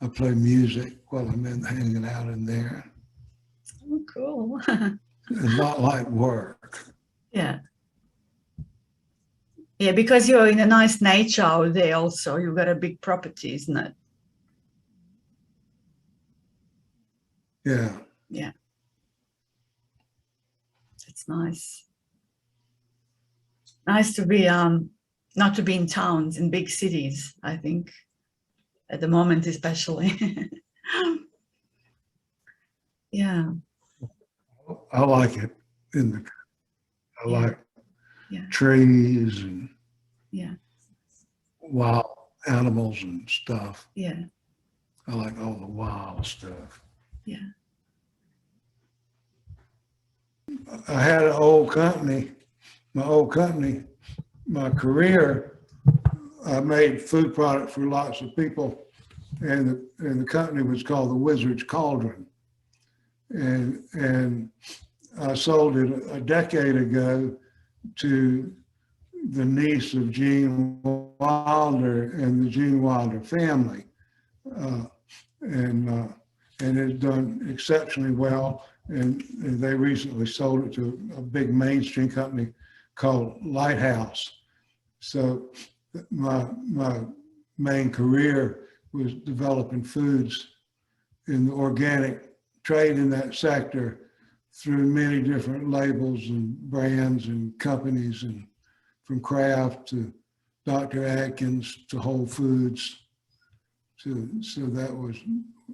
I play music while I'm hanging out in there. Oh, cool. and not like work. Yeah. Yeah, because you're in a nice nature out there also. You've got a big property, isn't it? Yeah. Yeah. It's nice. Nice to be not to be in towns, in big cities, I think, at the moment especially. Yeah. I like it I Yeah. like Yeah. trees and Yeah. wild animals and stuff. Yeah. I like all the wild stuff. Yeah. I had an old company, my career, I made food products for lots of people, and the company was called the Wizard's Cauldron. And I sold it a decade ago to the niece of Gene Wilder and the Gene Wilder family. Uh, and it's done exceptionally well. And they recently sold it to a big mainstream company called Lighthouse. So my main career was developing foods in the organic trade in that sector through many different labels and brands and companies, and from Kraft to Dr. Atkins to Whole Foods. So that was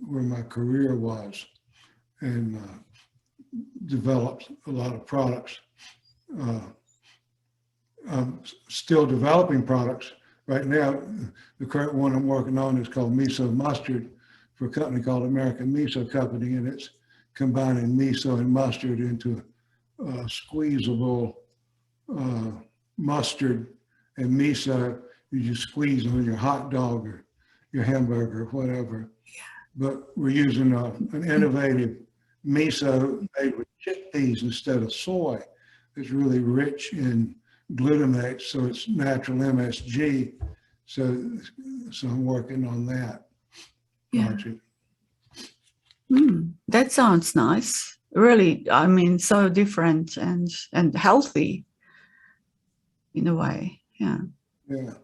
where my career was, and developed a lot of products. I'm still developing products. Right now, the current one I'm working on is called Miso Mustard for a company called American Miso Company, and it's combining miso and mustard into a squeezable mustard and miso you just squeeze on your hot dog or your hamburger or whatever. But we're using an innovative miso made with chickpeas instead of soy. It's really rich in glutamate, so it's natural MSG. So I'm working on that project. That sounds nice. Really, I mean, so different and healthy in a way. Yeah. Yeah.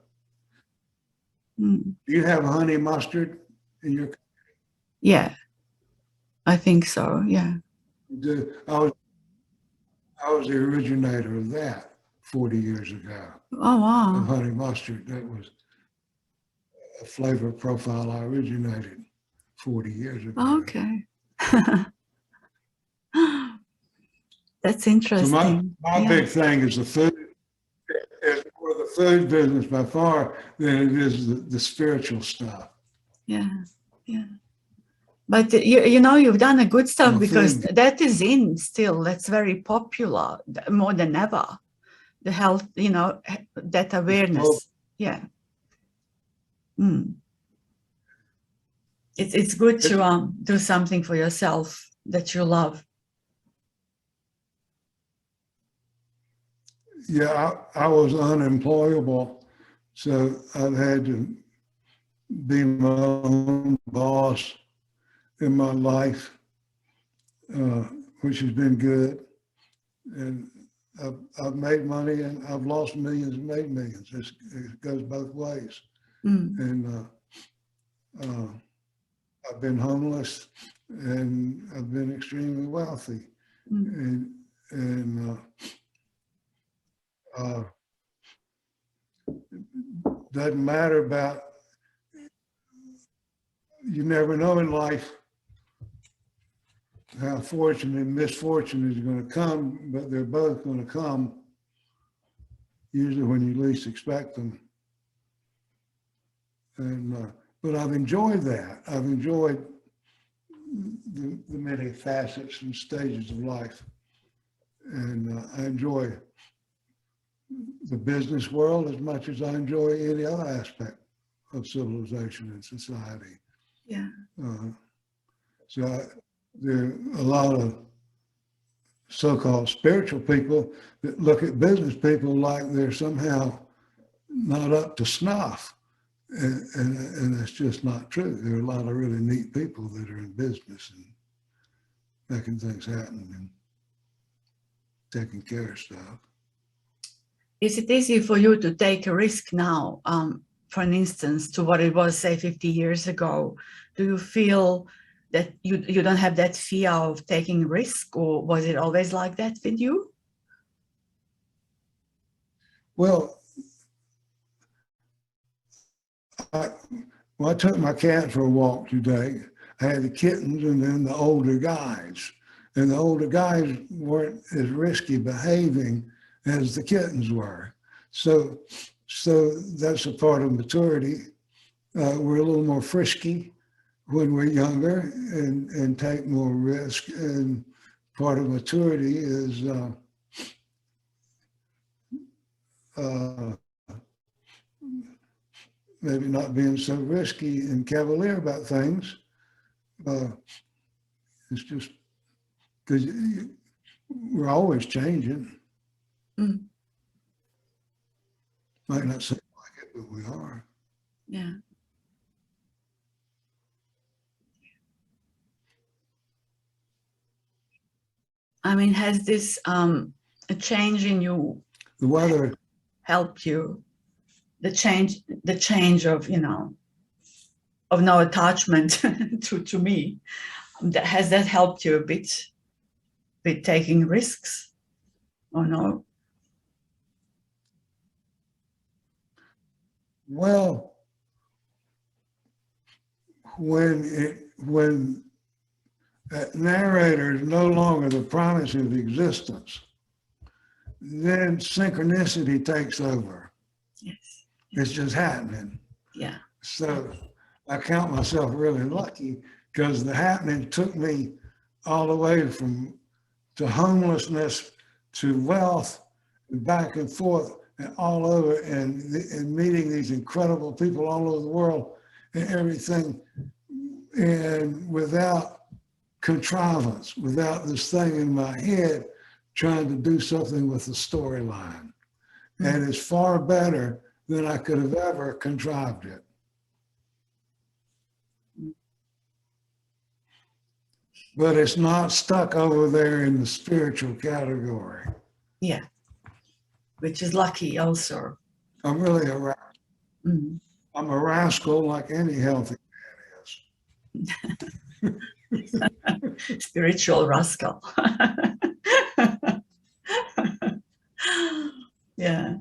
Do you have honey mustard in your? Yeah, I think so. Yeah. I was the originator of that 40 years ago. Oh, wow. Of honey mustard. That was a flavor profile I originated 40 years ago. Okay. That's So interesting. my big thing is the food. Is more the food business by far than it is the spiritual stuff. Yeah. Yeah. But you know, you've done a good stuff because that is in still. That's very popular, more than ever. The health, you know, that awareness. Yeah. It's good to do something for yourself that you love. Yeah, I was unemployable, so I've had to be my own boss in my life, which has been good. And I've made money and I've lost millions and made millions. It goes both ways. And I've been homeless and I've been extremely wealthy. And doesn't matter about, you never know in life how fortune and misfortune is going to come, but they're both going to come usually when you least expect them. And but I've enjoyed that. I've enjoyed the many facets and stages of life, and I enjoy the business world as much as I enjoy any other aspect of civilization and society. Yeah. So there are a lot of so-called spiritual people that look at business people like they're somehow not up to snuff. And it's just not true. There are a lot of really neat people that are in business, making things happen and taking care of stuff. Is it easy for you to take a risk now, for an instance, to what it was, say, 50 years ago? Do you feel that you don't have that fear of taking risk, or was it always like that with you? Well, I took my cat for a walk today. I had the kittens and then the older guys. And the older guys weren't as risky behaving as the kittens were. So that's a part of maturity. We're a little more frisky when we're younger and take more risk. And part of maturity is maybe not being so risky and cavalier about things. It's just because we're always changing. Mm. Might not seem like it, but we are. Yeah. I mean, has this a change in you, The weather helped you? The change of, of no attachment to me. Has that helped you a bit with taking risks, or no? Well, when that narrator is no longer the promise of existence, then synchronicity takes over. Yes. It's just happening. Yeah. So I count myself really lucky because the happening took me all the way to homelessness to wealth and back and forth and all over and meeting these incredible people all over the world and everything, and without contrivance, without this thing in my head trying to do something with the storyline. Mm-hmm. And it's far better than I could have ever contrived it. But it's not stuck over there in the spiritual category. Yeah, which is lucky also. I'm really a rascal. Mm-hmm. I'm a rascal like any healthy man is. Spiritual rascal. Yeah,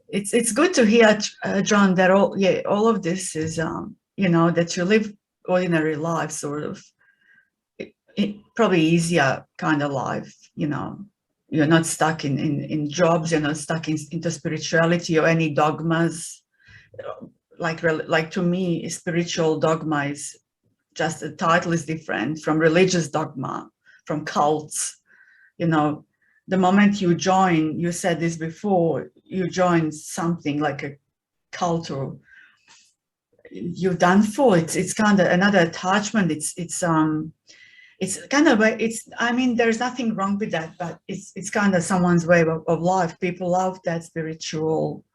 it's good to hear, John, that all of this is that you live ordinary life, sort of probably easier kind of life. You're not stuck in jobs. You're not stuck into spirituality or any dogmas. Like to me, spiritual dogma is just the title is different from religious dogma, from cults. The moment you join, you said this before, you join something like a cult, or you're done for. It's kind of another attachment. It's kind of, I mean, there's nothing wrong with that, but it's kind of someone's way of life. People love that spiritual,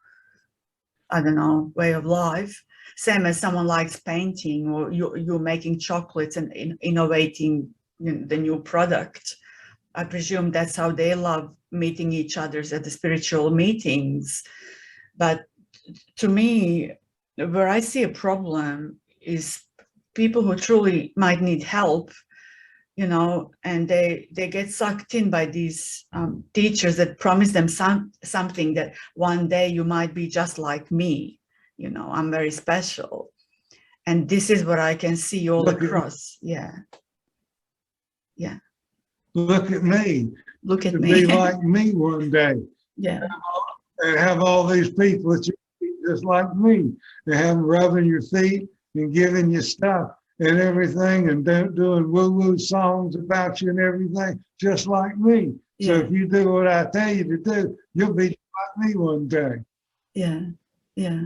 I don't know, way of life. Same as someone likes painting, or you're making chocolates and innovating the new product. I presume that's how they love meeting each other at the spiritual meetings. But to me, where I see a problem is people who truly might need help, and they get sucked in by these teachers that promise them something, that one day you might be just like me. I'm very special. And this is what I can see all across. Yeah. Yeah. Look at me. Look at me. Be like me one day. Yeah. And have all these people that you just like me. They have them rubbing your feet and giving you stuff and everything, and doing woo-woo songs about you and everything, just like me. Yeah. So if you do what I tell you to do, you'll be like me one day. Yeah. Yeah.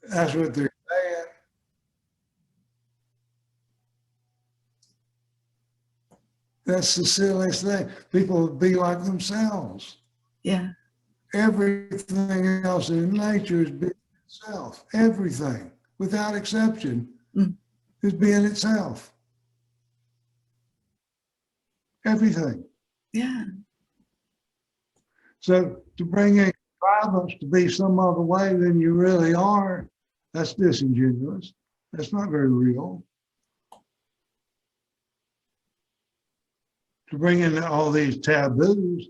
That's what they're saying. That's the silliest thing. People would be like themselves. Yeah. Everything else in nature is being itself. Everything, without exception, is being itself. everything. Yeah. So to bring in contrivance to be some other way than you really are, that's disingenuous. That's not very real. To bring in all these taboos,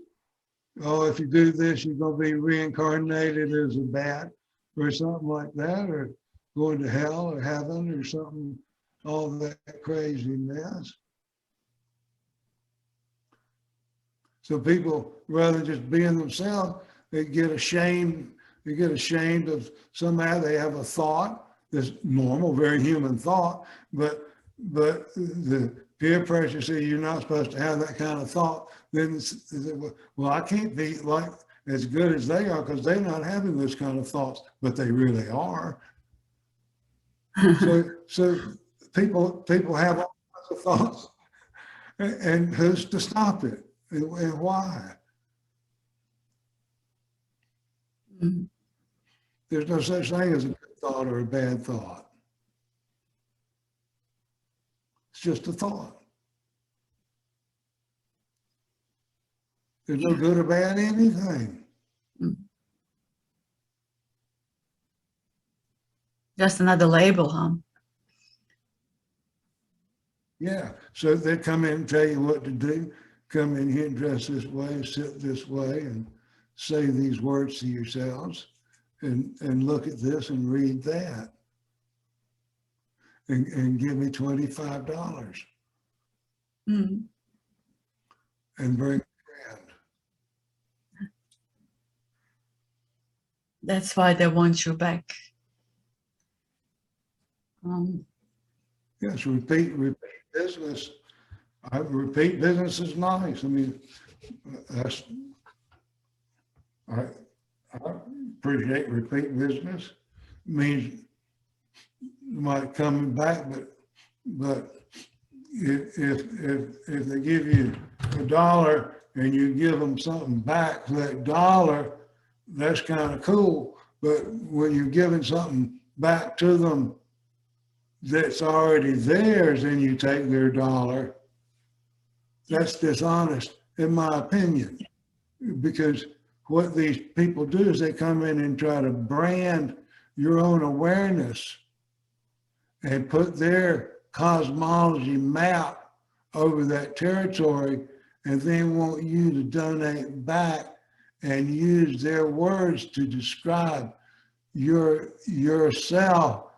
oh, if you do this, you're going to be reincarnated as a bat or something like that, or going to hell or heaven or something, all that crazy mess. So people, rather than just being themselves, they get ashamed. They get ashamed of somehow they have a thought, this normal, very human thought, but the peer pressure says you're not supposed to have that kind of thought. Then well, I can't be like as good as they are because they're not having those kind of thoughts, but they really are. So people have all kinds of thoughts, and who's to stop it, and why? Mm-hmm. There's no such thing as a good thought or a bad thought. It's just a thought. There's no good or bad anything. Just another label, huh? Yeah. So they come in and tell you what to do. Come in here and dress this way, sit this way, and say these words to yourselves, and look at this and read that, and give me $25 Mm-hmm. and bring a friend. That's why they want you back. Yes, repeat business. Repeat business is nice. I mean, I appreciate repeat business. It means you might coming back, but if they give you $1 and you give them something back for that $1, that's kind of cool. But when you're giving something back to them that's already theirs and you take their $1, that's dishonest, in my opinion. Because what these people do is they come in and try to brand your own awareness and put their cosmology map over that territory, and then want you to donate back and use their words to describe yourself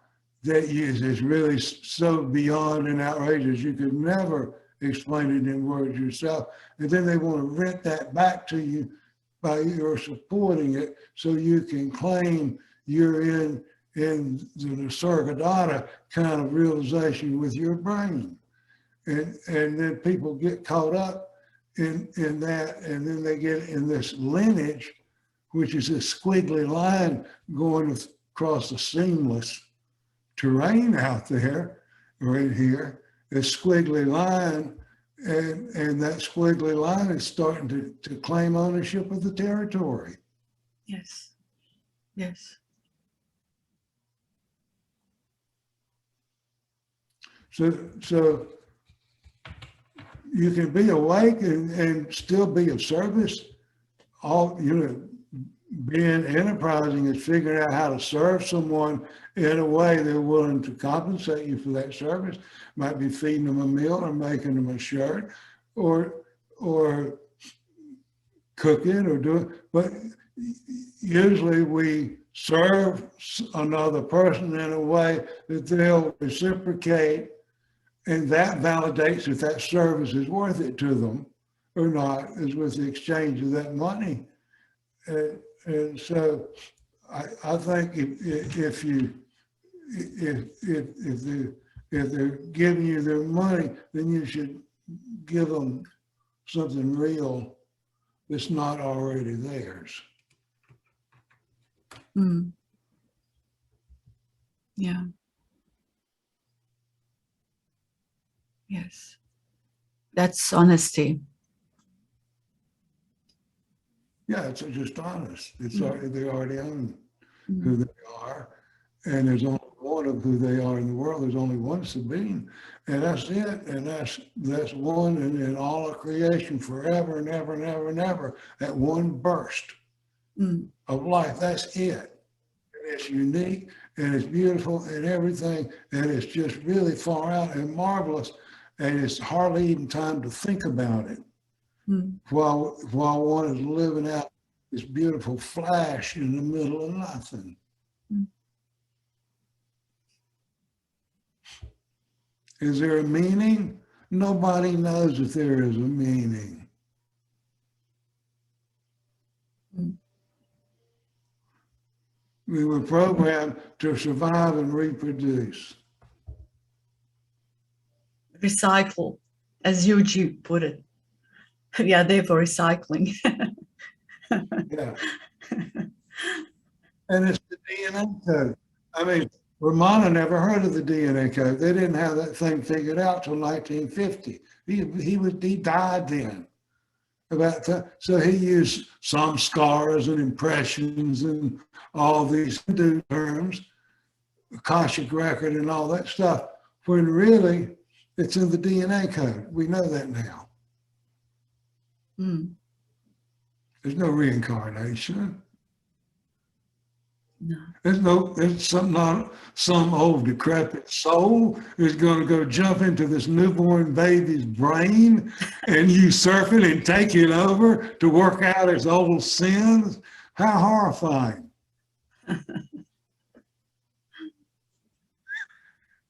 that is really so beyond and outrageous you could never explain it in words yourself. And then they want to rent that back to you by your supporting it, so you can claim you're in the Nisargadatta kind of realization with your brain. And then people get caught up in that, and then they get in this lineage, which is a squiggly line going across the seamless terrain out there, or in here, a squiggly line, and that squiggly line is starting to claim ownership of the territory. Yes. Yes. So you can be awake and still be of service. All, being enterprising is figuring out how to serve someone in a way they're willing to compensate you for that service. Might be feeding them a meal or making them a shirt or cooking or doing, but usually we serve another person in a way that they'll reciprocate, and that validates if that service is worth it to them or not, is with the exchange of that money. And so I think if they're giving you their money, then you should give them something real that's not already theirs. Mm. Yeah. Yes. That's honesty. Yeah, it's just honest. It's already, they already own who they are, and there's only one of who they are in the world. There's only one Sabine, and that's it. And that's one in all of creation forever and ever and ever and ever. That one burst of life. That's it. And it's unique and it's beautiful and everything, and it's just really far out and marvelous. And it's hardly even time to think about it while one is living out this beautiful flash in the middle of nothing. Is there a meaning? Nobody knows if there is a meaning. We were programmed to survive and reproduce. Recycle, as Yuji put it. Yeah, they're for recycling. Yeah. And it's the DNA code. I mean, Ramana never heard of the DNA code. They didn't have that thing figured out till 1950. He died then. So he used some scars and impressions and all these Hindu terms, Akashic record and all that stuff, when really it's in the DNA code. We know that now. There's no reincarnation. No. There's some old decrepit soul is going to go jump into this newborn baby's brain and usurp it and take it over to work out its old sins. How horrifying.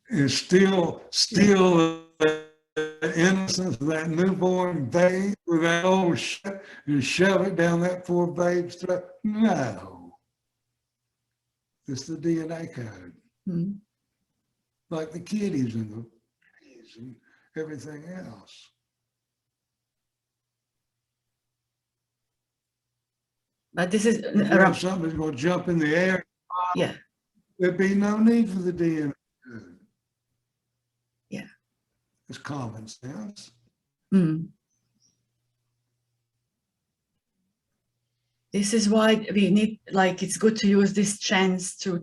And still the innocence of that newborn babe with that old shit and shove it down that poor babe's throat. No. It's the DNA code. Like the kitties and the trees and everything else. But this is If somebody's going to jump in the air, there'd be no need for the DNA code. Yeah. It's common sense. This is why we need, it's good to use this chance to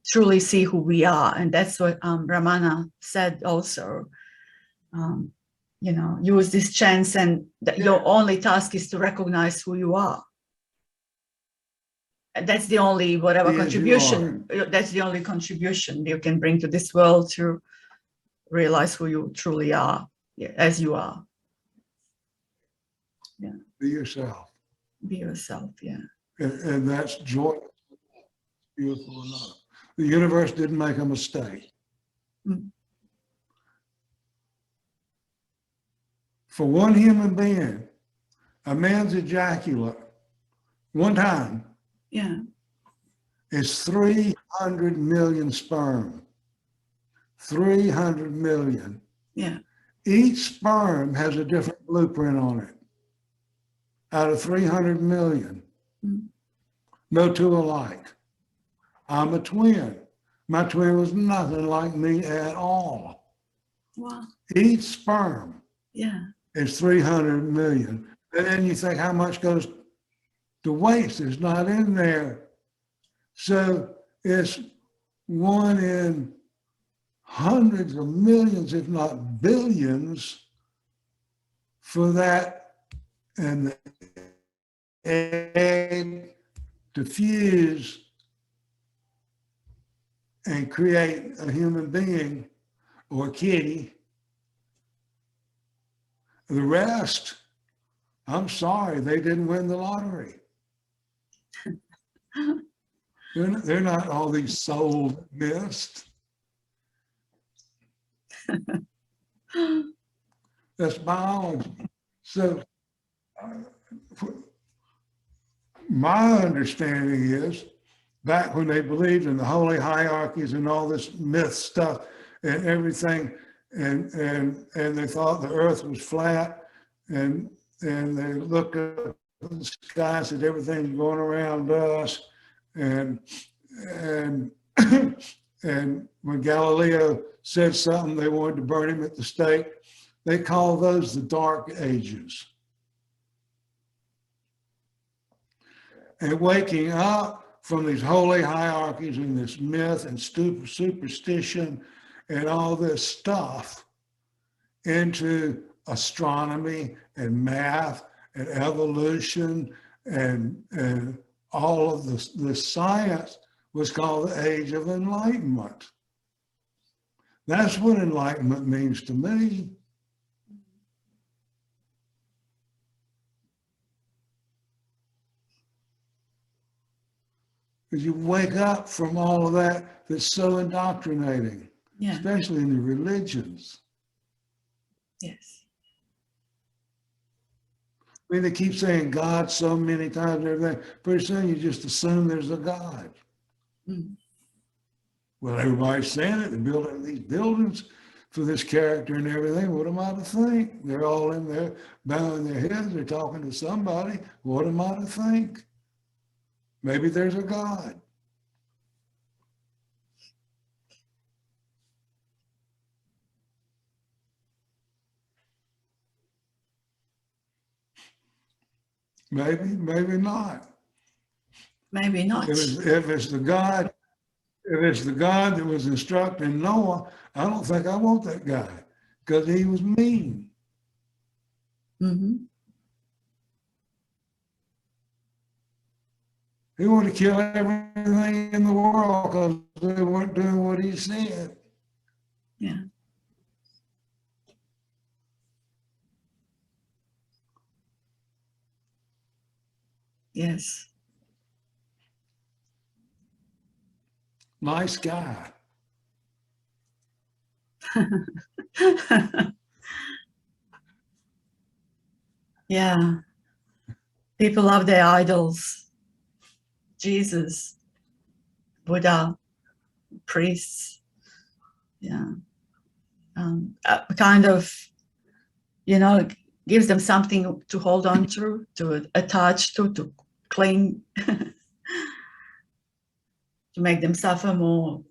truly see who we are. And that's what Ramana said also. Use this chance, and your only task is to recognize who you are. And that's the only contribution. That's the only contribution you can bring to this world, to realize who you truly are, as you are. Yeah. Be yourself. Be yourself, yeah. And that's joyous, beautiful enough. The universe didn't make a mistake. For one human being, a man's ejaculate, one time, is 300 million sperm. 300 million. Yeah. Each sperm has a different blueprint on it. Out of 300 million, no two alike. I'm a twin. My twin was nothing like me at all. Wow. Each sperm is 300 million. And then you think how much goes to waste is not in there. So it's one in hundreds of millions, if not billions, for that. And the egg to fuse and create a human being or a kitty. The rest, I'm sorry, they didn't win the lottery. They're not all these souls missed. That's biology. So my understanding is, back when they believed in the holy hierarchies and all this myth stuff and everything, and they thought the earth was flat, and they looked up at the sky, said everything's going around us, and and when Galileo said something, they wanted to burn him at the stake. They call those the Dark Ages. And waking up from these holy hierarchies and this myth and superstition and all this stuff into astronomy and math and evolution and all of this science was called the Age of Enlightenment. That's what enlightenment means to me. Because you wake up from all of that that's so indoctrinating, especially in the religions. Yes. I mean, they keep saying God so many times and everything. Pretty soon you just assume there's a God. Mm. Well, everybody's saying it. They're building these buildings for this character and everything. What am I to think? They're all in there bowing their heads. They're talking to somebody. What am I to think? Maybe there's a God. Maybe, maybe not. Maybe not. If it's the God that was instructing Noah, I don't think I want that guy because he was mean. Mm-hmm. He wanted to kill everything in the world because they weren't doing what he said. Yeah. Yes. Nice guy. Yeah. People love their idols. Jesus, Buddha, priests. Yeah. Kind of, gives them something to hold on to attach to cling, to make them suffer more.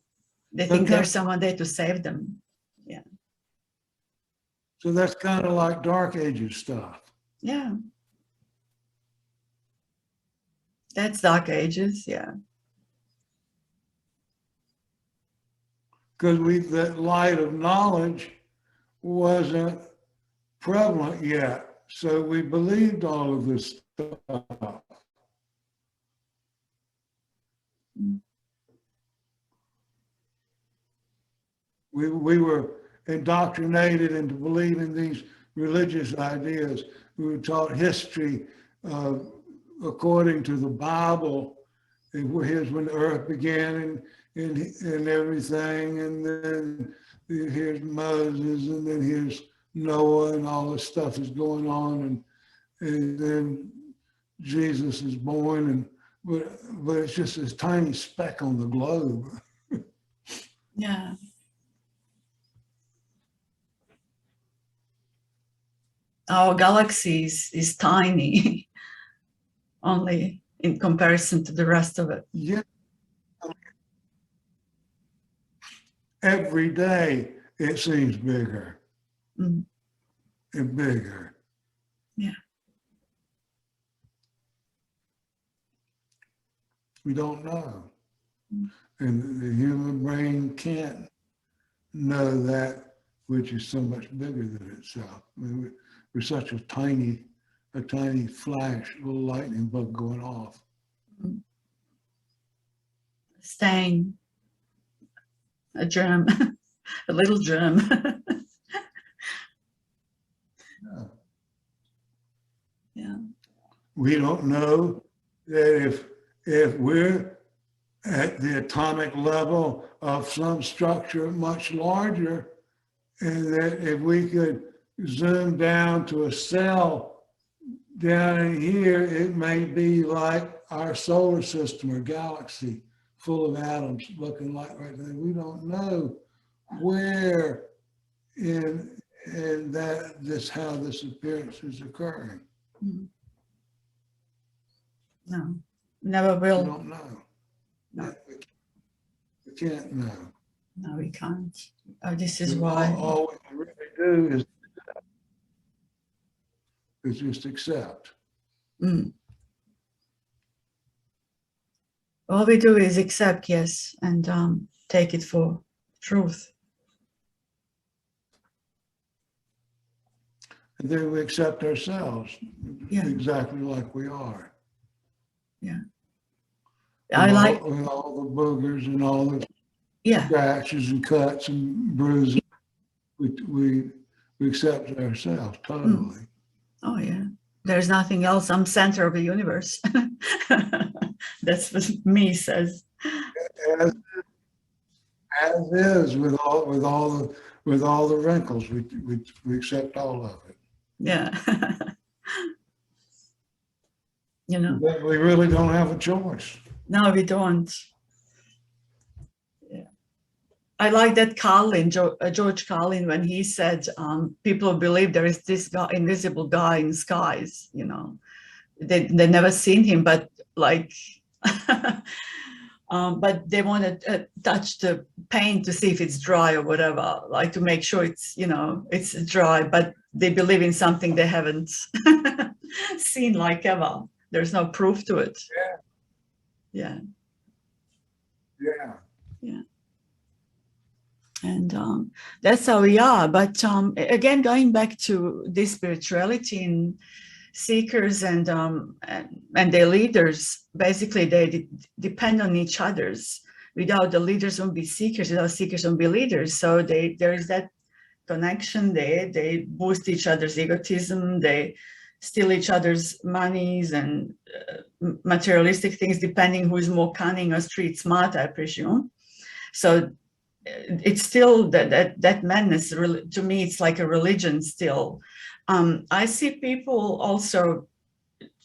They think there's someone there to save them. Yeah. So that's kind of like Dark Ages stuff. Yeah. That's Dark Ages, yeah. Because that light of knowledge wasn't prevalent yet. So we believed all of this stuff. We were indoctrinated into believing these religious ideas. We were taught history according to the Bible. Here's when the earth began and everything, and then here's Moses, and then here's Noah, and all this stuff is going on, and then Jesus is born, but it's just this tiny speck on the globe. Yeah. Our galaxy is tiny, only in comparison to the rest of it. Yeah. Every day it seems bigger and bigger. Yeah. We don't know. And the human brain can't know that which is so much bigger than itself. I mean, we're such a tiny flash, little lightning bug going off. Stain, a germ, a little germ. Yeah. Yeah. We don't know that if we're at the atomic level of some structure much larger, and that if we could zoom down to a cell down in here, it may be like our solar system or galaxy full of atoms looking like right there. We don't know where in how this appearance is occurring. No, never will. We don't know. No. We can't know. No, we can't. Oh, this is why. All we can really do is just accept. All we do is accept, yes, and take it for truth. And then we accept ourselves exactly like we are. Yeah. With all the boogers and all the scratches and cuts and bruises, we accept ourselves totally. Oh yeah. There's nothing else. I'm center of the universe. That's what me says. As is with all the wrinkles, we accept all of it. Yeah. You know. But we really don't have a choice. No, we don't. Yeah. I like that George Carlin, when he said, people believe there is this guy, invisible guy in skies, you know. They never seen him, but like, but they want to touch the paint to see if it's dry or whatever, like to make sure it's, you know, it's dry, but they believe in something they haven't seen like ever. There's no proof to it. Yeah. Yeah. Yeah. And that's how we are. But again, going back to this spirituality and seekers and their leaders, basically they depend on each other's. Without the leaders won't be seekers, without seekers won't be leaders. So there is that connection there. They boost each other's egotism. They steal each other's monies and materialistic things, depending who is more cunning or street smart, I presume. So it's still that madness. To me, it's like a religion still. I see people also.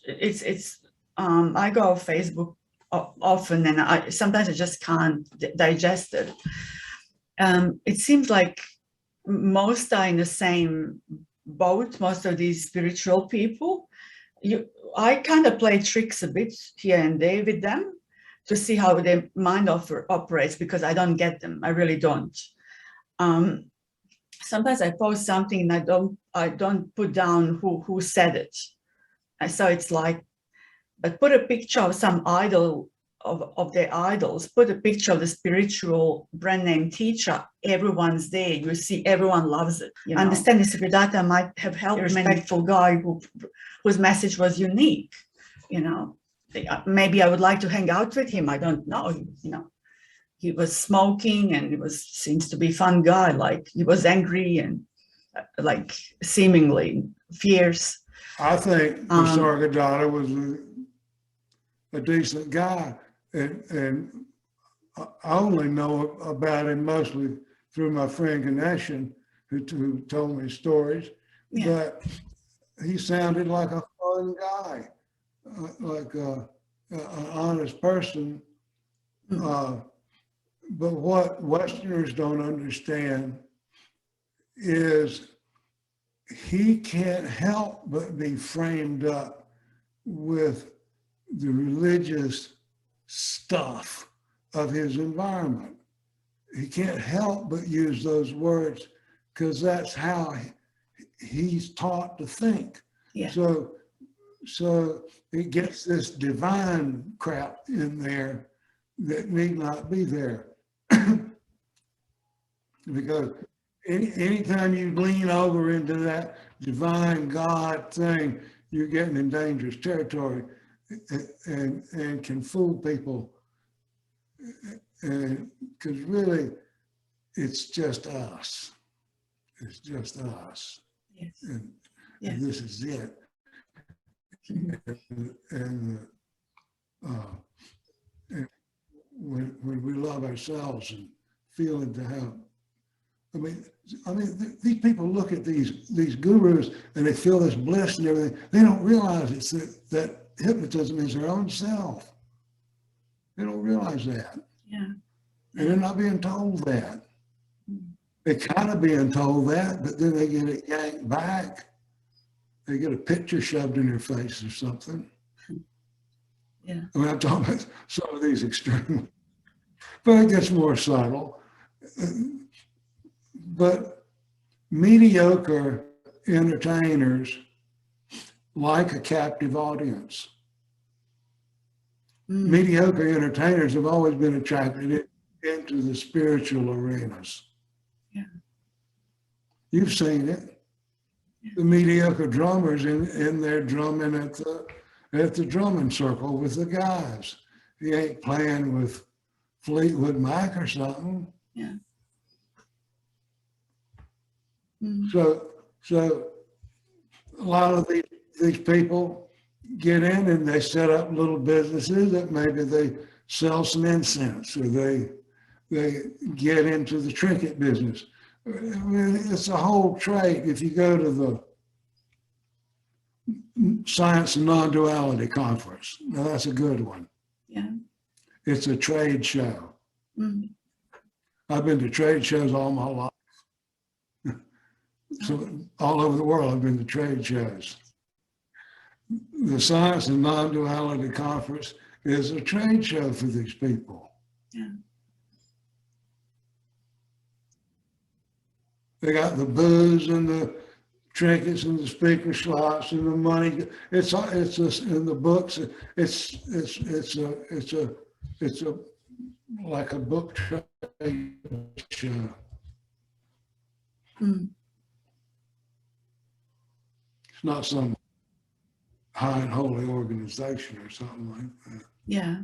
I go on Facebook often, and sometimes I just can't digest it. It seems like most are in the same boat. Most of these spiritual people. I kind of play tricks a bit here and there with them to see how their mind operates, because I don't get them. I really don't. Sometimes I post something and I don't put down who said it. So it's like, but put a picture of some idol of their idols, put a picture of the spiritual brand name teacher, everyone's there. You see, everyone loves it. You know? Understand this Siddhartha might have helped a respectful guy whose message was unique, you know. Maybe I would like to hang out with him. I don't know, you know. He was smoking and seems to be a fun guy. Like he was angry and like seemingly fierce. I think Nisargadatta was a decent guy, and I only know about him mostly through my friend Ganeshan, who told me stories. Yeah. But he sounded like a fun guy, like an honest person. Mm-hmm. But what Westerners don't understand is he can't help but be framed up with the religious stuff of his environment. He can't help but use those words because that's how he's taught to think. Yeah. So it gets this divine crap in there that need not be there. Because anytime you lean over into that divine God thing, you're getting in dangerous territory and can fool people. Because really, it's just us. It's just us. Yes. And this is it. And when we love ourselves and feeling to have, I mean, these people look at these gurus and they feel this bliss and everything. They don't realize it's that hypnotism is their own self. They don't realize that. Yeah. And they're not being told that. They're kind of being told that, but then they get it yanked back. They get a picture shoved in their face or something. Yeah. I mean, I'm talking about some of these extreme, but it gets more subtle. But mediocre entertainers like a captive audience. Mediocre entertainers have always been attracted into the spiritual arenas. Yeah. You've seen it. Yeah. The mediocre drummers in there drumming at the drumming circle with the guys. He ain't playing with Fleetwood Mac or something. Yeah. So a lot of these people get in and they set up little businesses that maybe they sell some incense, or they get into the trinket business. I mean, it's a whole trade. If you go to the Science and Non-duality conference, now that's a good one. Yeah. It's a trade show. I've been to trade shows all my life. So all over the world, I've been to trade shows. The Science and Non-duality conference is a trade show for these people. Yeah. They got the booze and the trinkets and the speaker slots and the money. It's in the books. It's a like a book trade show. It's not some high and holy organization or something like that. Yeah.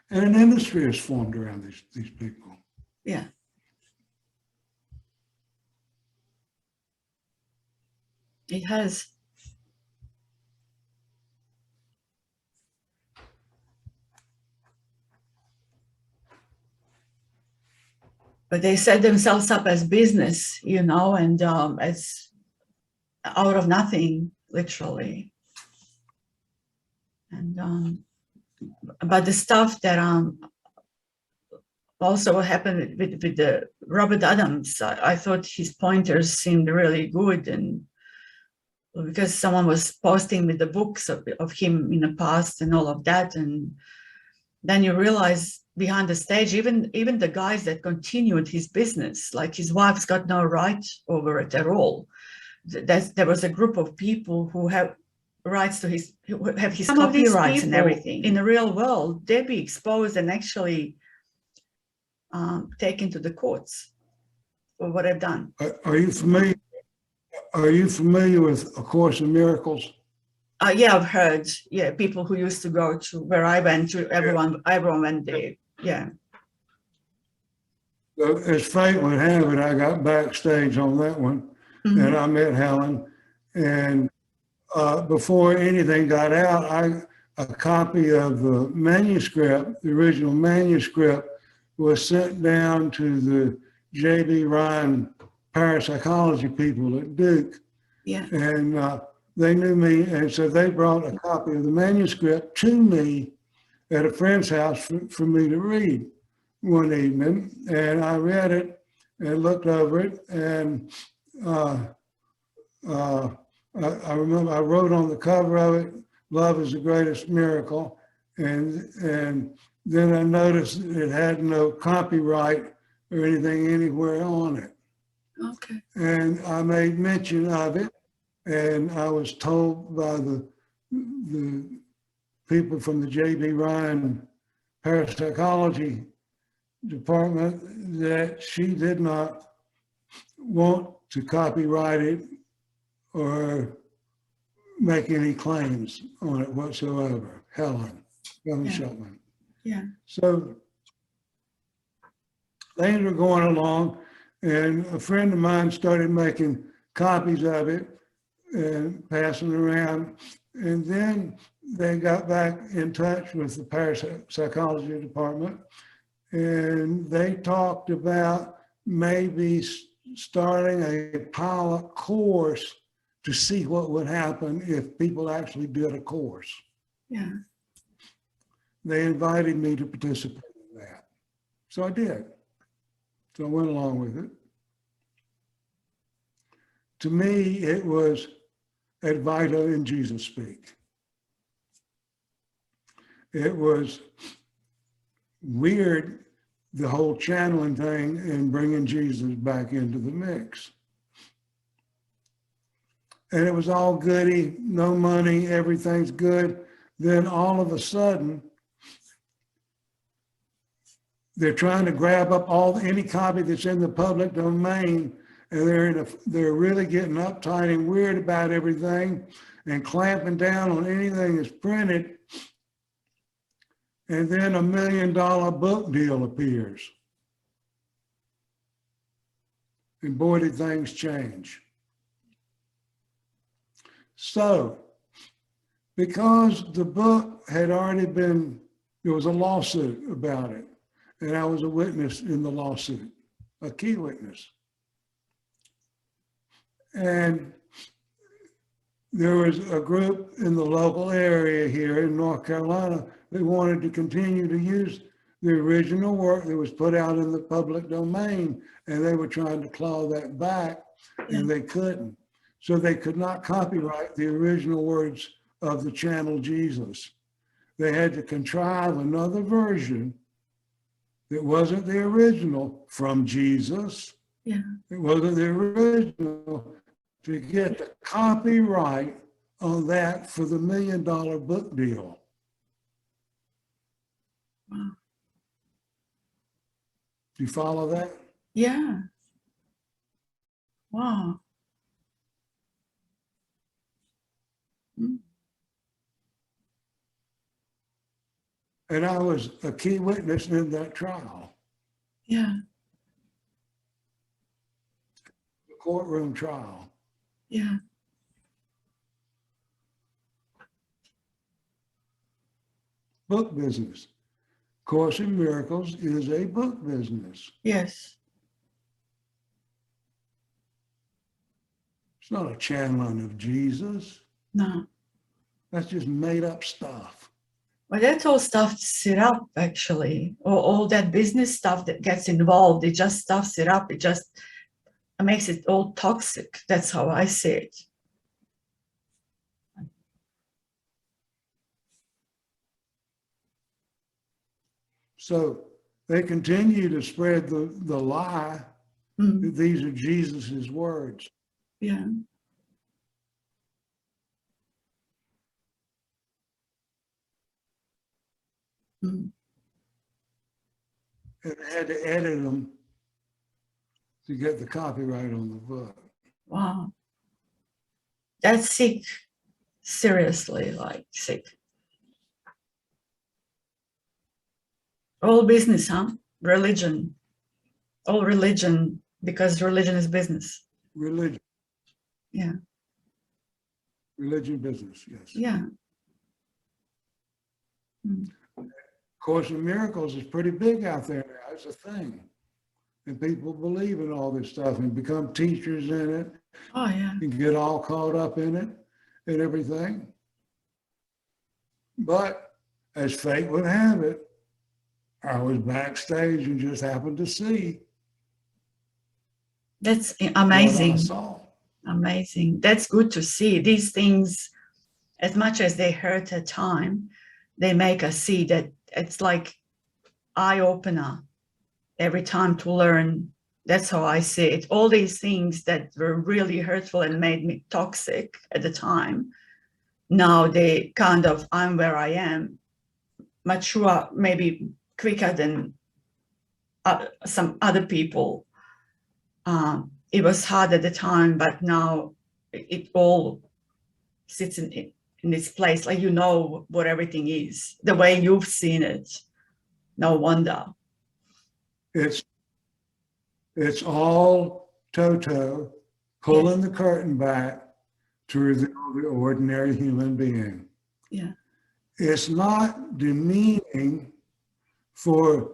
And an industry is formed around these people. Yeah. It has. But they set themselves up as business, and as out of nothing, literally. And but the stuff that also happened with the Robert Adams, I thought his pointers seemed really good, and because someone was posting with the books of him in the past and all of that, and then you realize behind the stage, even the guys that continued his business, like his wife's got no right over it at all. There was a group of people who have rights to his copyrights and everything. In the real world, they'd be exposed and actually taken to the courts for what they've done. Are you familiar? Are you familiar with A Course in Miracles? Yeah, I've heard. Yeah, people who used to go to where I went to. Everyone went there. Yeah. So as fate would have it, I got backstage on that one, and I met Helen. And before anything got out, a copy of the manuscript, the original manuscript, was sent down to the J.B. Ryan parapsychology people at Duke. Yeah. And they knew me, and so they brought a copy of the manuscript to me at a friend's house for me to read one evening. And I read it and looked over it, and I remember I wrote on the cover of it, "Love is the greatest miracle," and then I noticed it had no copyright or anything anywhere on it. Okay. And I made mention of it, and I was told by the people from the J.B. Ryan parapsychology department that she did not want to copyright it or make any claims on it whatsoever. Helen Shulman. Yeah. So things were going along, and a friend of mine started making copies of it and passing around. And then they got back in touch with the parapsychology department, and they talked about maybe starting a pilot course to see what would happen if people actually did a course. Yeah. They invited me to participate in that. So I did. So I went along with it. To me, it was Advaita in Jesus speak. It was weird, the whole channeling thing and bringing Jesus back into the mix. and it was all goody, no money, everything's good. Then all of a sudden, they're trying to grab up any copy that's in the public domain, and they're really getting uptight and weird about everything and clamping down on anything that's printed. And then $1 million book deal appears. And boy, did things change. So, because the book had already been, there was a lawsuit about it, and I was a witness in the lawsuit, a key witness. And there was a group in the local area here in North Carolina that wanted to continue to use the original work that was put out in the public domain, and they were trying to claw that back, and they couldn't. So they could not copyright the original words of the channel Jesus. They had to contrive another version that wasn't the original from Jesus. Yeah. It wasn't the original, to get the copyright on that for the $1 million book deal. Wow. Do you follow that? Yeah. Wow. Mm. And I was a key witness in that trial, Yeah. the courtroom trial. Yeah. Book business. Course in Miracles is a book business. Yes. It's not a channeling of Jesus. No. That's just made up stuff. Well, that's all stuff to sit up, actually. Or all that business stuff that gets involved, it just stuffs it up. It just makes it all toxic. That's how I see it. So they continue to spread the lie that these are Jesus's words. Yeah. Mm. And they had to edit them to get the copyright on the book. Wow. That's sick. Seriously, like sick. All business, huh? Religion. All religion, because religion is business. Religion. Yeah. Religion business, yes. Yeah. Mm. Course in Miracles is pretty big out there now. It's a thing. And people believe in all this stuff and become teachers in it. Oh, yeah. And get all caught up in it and everything. But as fate would have it, I was backstage and just happened to see. That's amazing. What I saw. Amazing. That's good to see. These things, as much as they hurt at time, they make us see that it's like eye-opener every time to learn. That's how I see it. All these things that were really hurtful and made me toxic at the time, now they kind of, I'm where I am, mature, maybe quicker than some other people. It was hard at the time, but now it all sits in its place. Like, you know what everything is, the way you've seen it. No wonder. It's all Toto pulling the curtain back to reveal the ordinary human being. Yeah. It's not demeaning for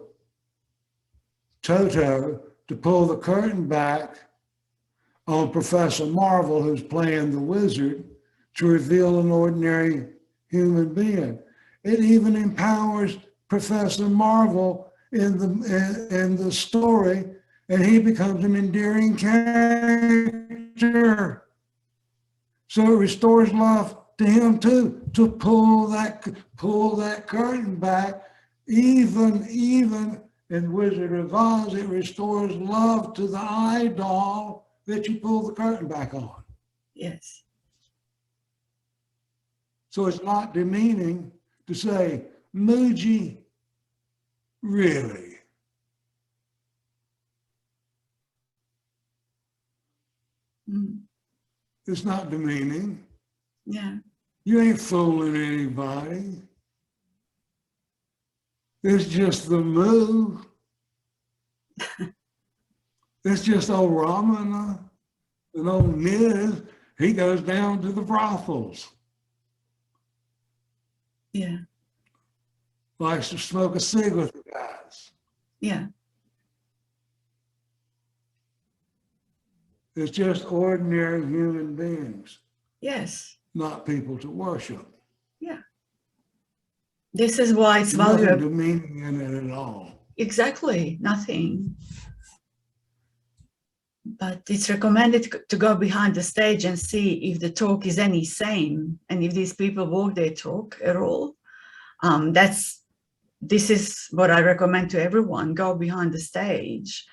Toto to pull the curtain back on Professor Marvel, who's playing the wizard, to reveal an ordinary human being. It even empowers Professor Marvel in the story, and he becomes an endearing character. So it restores love to him too, to pull that curtain back. Even in Wizard of Oz, it restores love to the eye doll that you pull the curtain back on. Yes. So it's not demeaning to say, Muji, really? Mm. It's not demeaning. Yeah. You ain't fooling anybody. It's just the move. It's just old Ramana and old Niz. He goes down to the brothels. Yeah. Likes to smoke a cig with the guys. Yeah. It's just ordinary human beings, Yes. not people to worship. Yeah. This is why it's There's nothing valuable. demeaning in it at all. Exactly. Nothing. But it's recommended to go behind the stage and see if the talk is any same and if these people walk their talk at all. This is what I recommend to everyone. Go behind the stage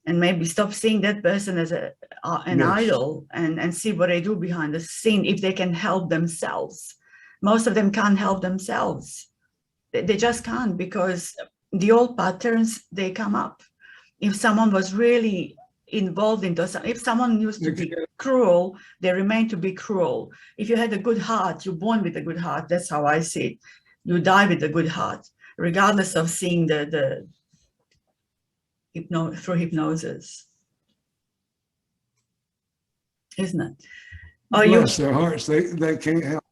and maybe stop seeing that person as an Yes. idol and see what they do behind the scene, if they can help themselves. Most of them can't help themselves. They just can't, because the old patterns, they come up. If someone was really involved in those, if someone used to be cruel, they remain to be cruel. If you had a good heart, you're born with a good heart. That's how I see it. You die with a good heart, regardless of seeing the through hypnosis, isn't it? Bless their hearts. They can't help.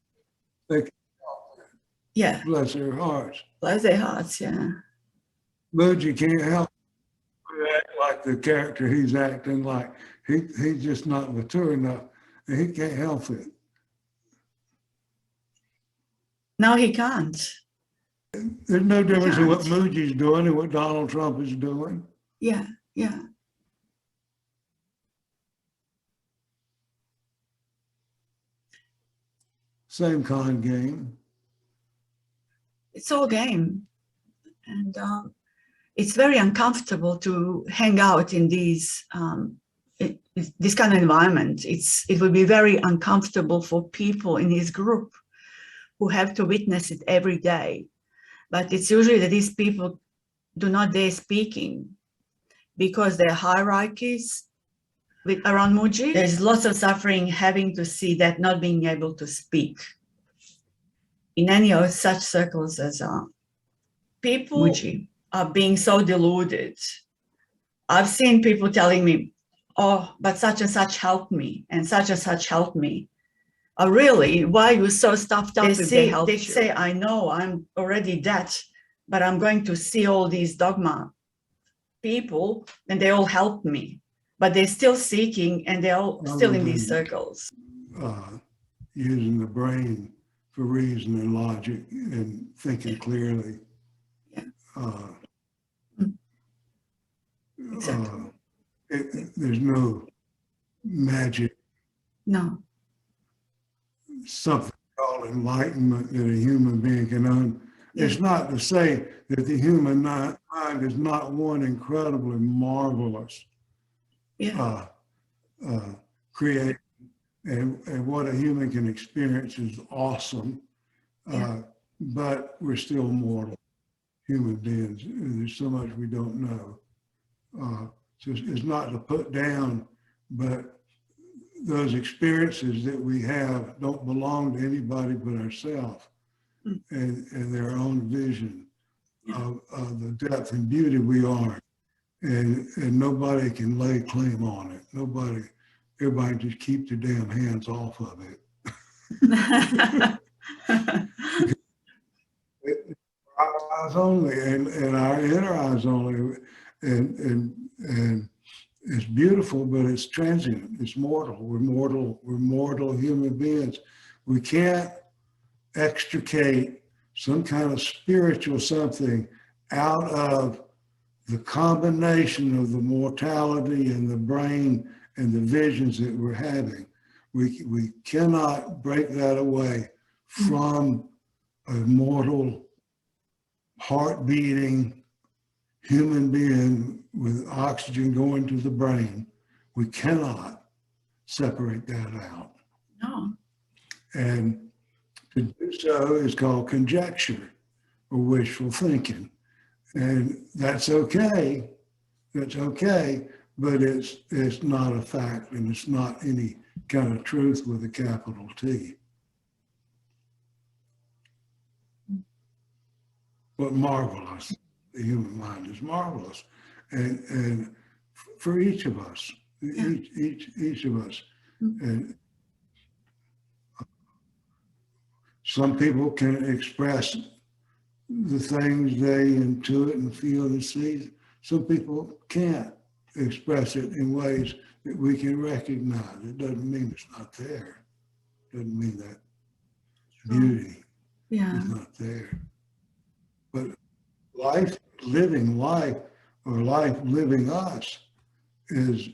They can't help it. Yeah. Bless their hearts. Bless their hearts, yeah. Muji can't help but act like the character he's acting like. He's just not mature enough, and he can't help it. No, he can't. There's no difference in what Muji's doing and what Donald Trump is doing. Yeah, yeah. Same con game. It's all game. And it's very uncomfortable to hang out in this kind of environment. It will be very uncomfortable for people in his group who have to witness it every day. But it's usually that these people do not dare speaking because their hierarchies around Muji, there's lots of suffering having to see that, not being able to speak in any of such circles as people Muji are being so deluded. I've seen people telling me, oh, but such and such helped me and such helped me. Oh, really? Why are you so stuffed up if they help you? They say, I know I'm already that, but I'm going to see all these dogma people and they all helped me, but they're still seeking and they're all still in these circles. Using the brain for reason and logic and thinking clearly. Yeah. Exactly. There's no magic. No. Something called enlightenment that a human being can own. Yeah. It's not to say that the human mind is not one incredibly marvelous creation, and what a human can experience is awesome. But we're still mortal human beings. There's so much we don't know. So it's not to put down, but those experiences that we have don't belong to anybody but ourselves and their own vision of the depth and beauty we are. And nobody can lay claim on it. Everybody just keep their damn hands off of it. Our eyes only and our inner eyes only. And it's beautiful, but it's transient. It's mortal. We're mortal human beings. We can't extricate some kind of spiritual something out of the combination of the mortality and the brain and the visions that we're having. We cannot break that away from a mortal, heart-beating human being with oxygen going to the brain. We cannot separate that out. No. And To do so is called conjecture or wishful thinking. And that's okay. That's okay, but it's not a fact, and it's not any kind of truth with a capital T. But marvelous. The human mind is marvelous. And for each of us, each of us. And some people can express the things they intuit and feel and see. Some people can't express it in ways that we can recognize. It doesn't mean it's not there. It doesn't mean that beauty is not there. But living life, or life living us, is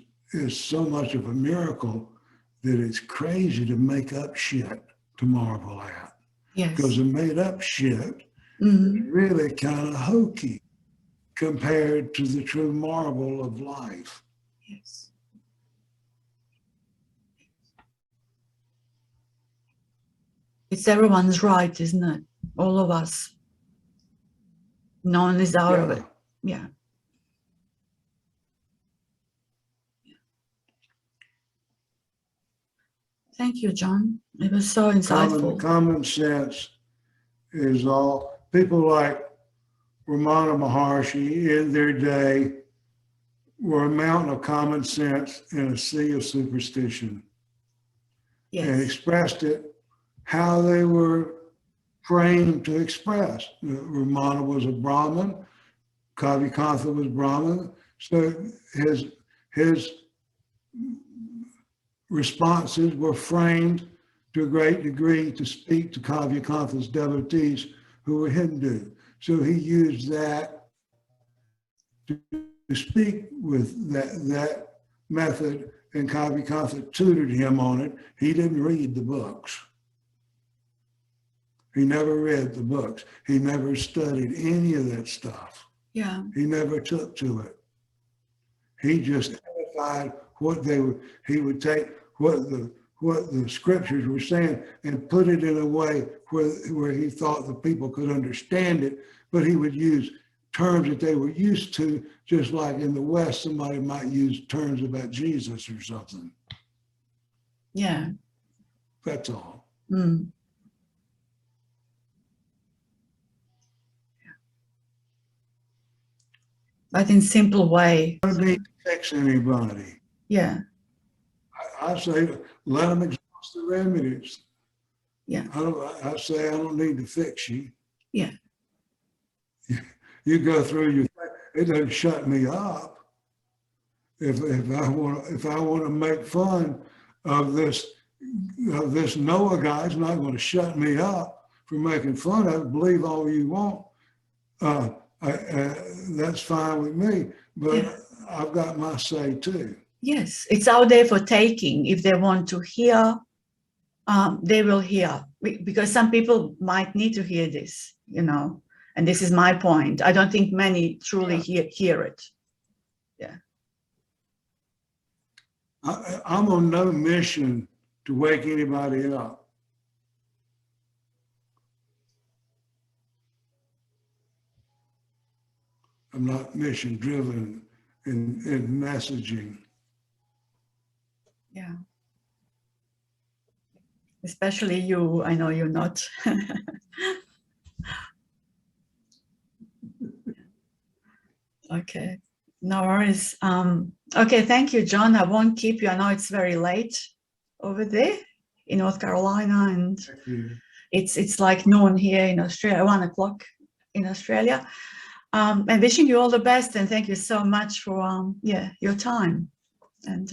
so much of a miracle that it's crazy to make up shit to marvel at. Yes. Because the made up shit is really kind of hokey compared to the true marvel of life. Yes. It's everyone's right, isn't it? All of us. No one is out of it. Yeah. Thank you, John. It was so insightful. Common sense is all. People like Ramana Maharshi in their day were a mountain of common sense in a sea of superstition. Yes. And expressed it how they were trained to express. Ramana was a Brahmin, Kavikantha was Brahmin, so his responses were framed to a great degree to speak to Kavikantha's devotees who were Hindu. So he used that to speak with that method, and Kavikantha tutored him on it. He didn't read the books. He never read the books. He never studied any of that stuff. Yeah. He never took to it. He just edified what they were. He would take what the scriptures were saying and put it in a way where he thought the people could understand it, but he would use terms that they were used to, just like in the West, somebody might use terms about Jesus or something. Yeah. That's all. Mm. But in simple way. I don't need to fix anybody. Yeah. I say, let them exhaust the remedies. Yeah. I say, I don't need to fix you. Yeah. You go through your, it doesn't shut me up. If I want to make fun of this Noah guy, it's not going to shut me up for making fun of it. Believe all you want. That's fine with me, but I've got my say too. Yes, it's out there for taking. If they want to hear, they will hear, because some people might need to hear this, and this is my point. I don't think many truly hear it. Yeah. I'm on no mission to wake anybody up. I'm not mission driven in messaging. Yeah. Especially you, I know you're not. Okay, no worries. Okay, thank you, John. I won't keep you. I know it's very late over there in North Carolina, and it's like noon here in Australia, 1 o'clock in Australia. And wishing you all the best, and thank you so much for your time. And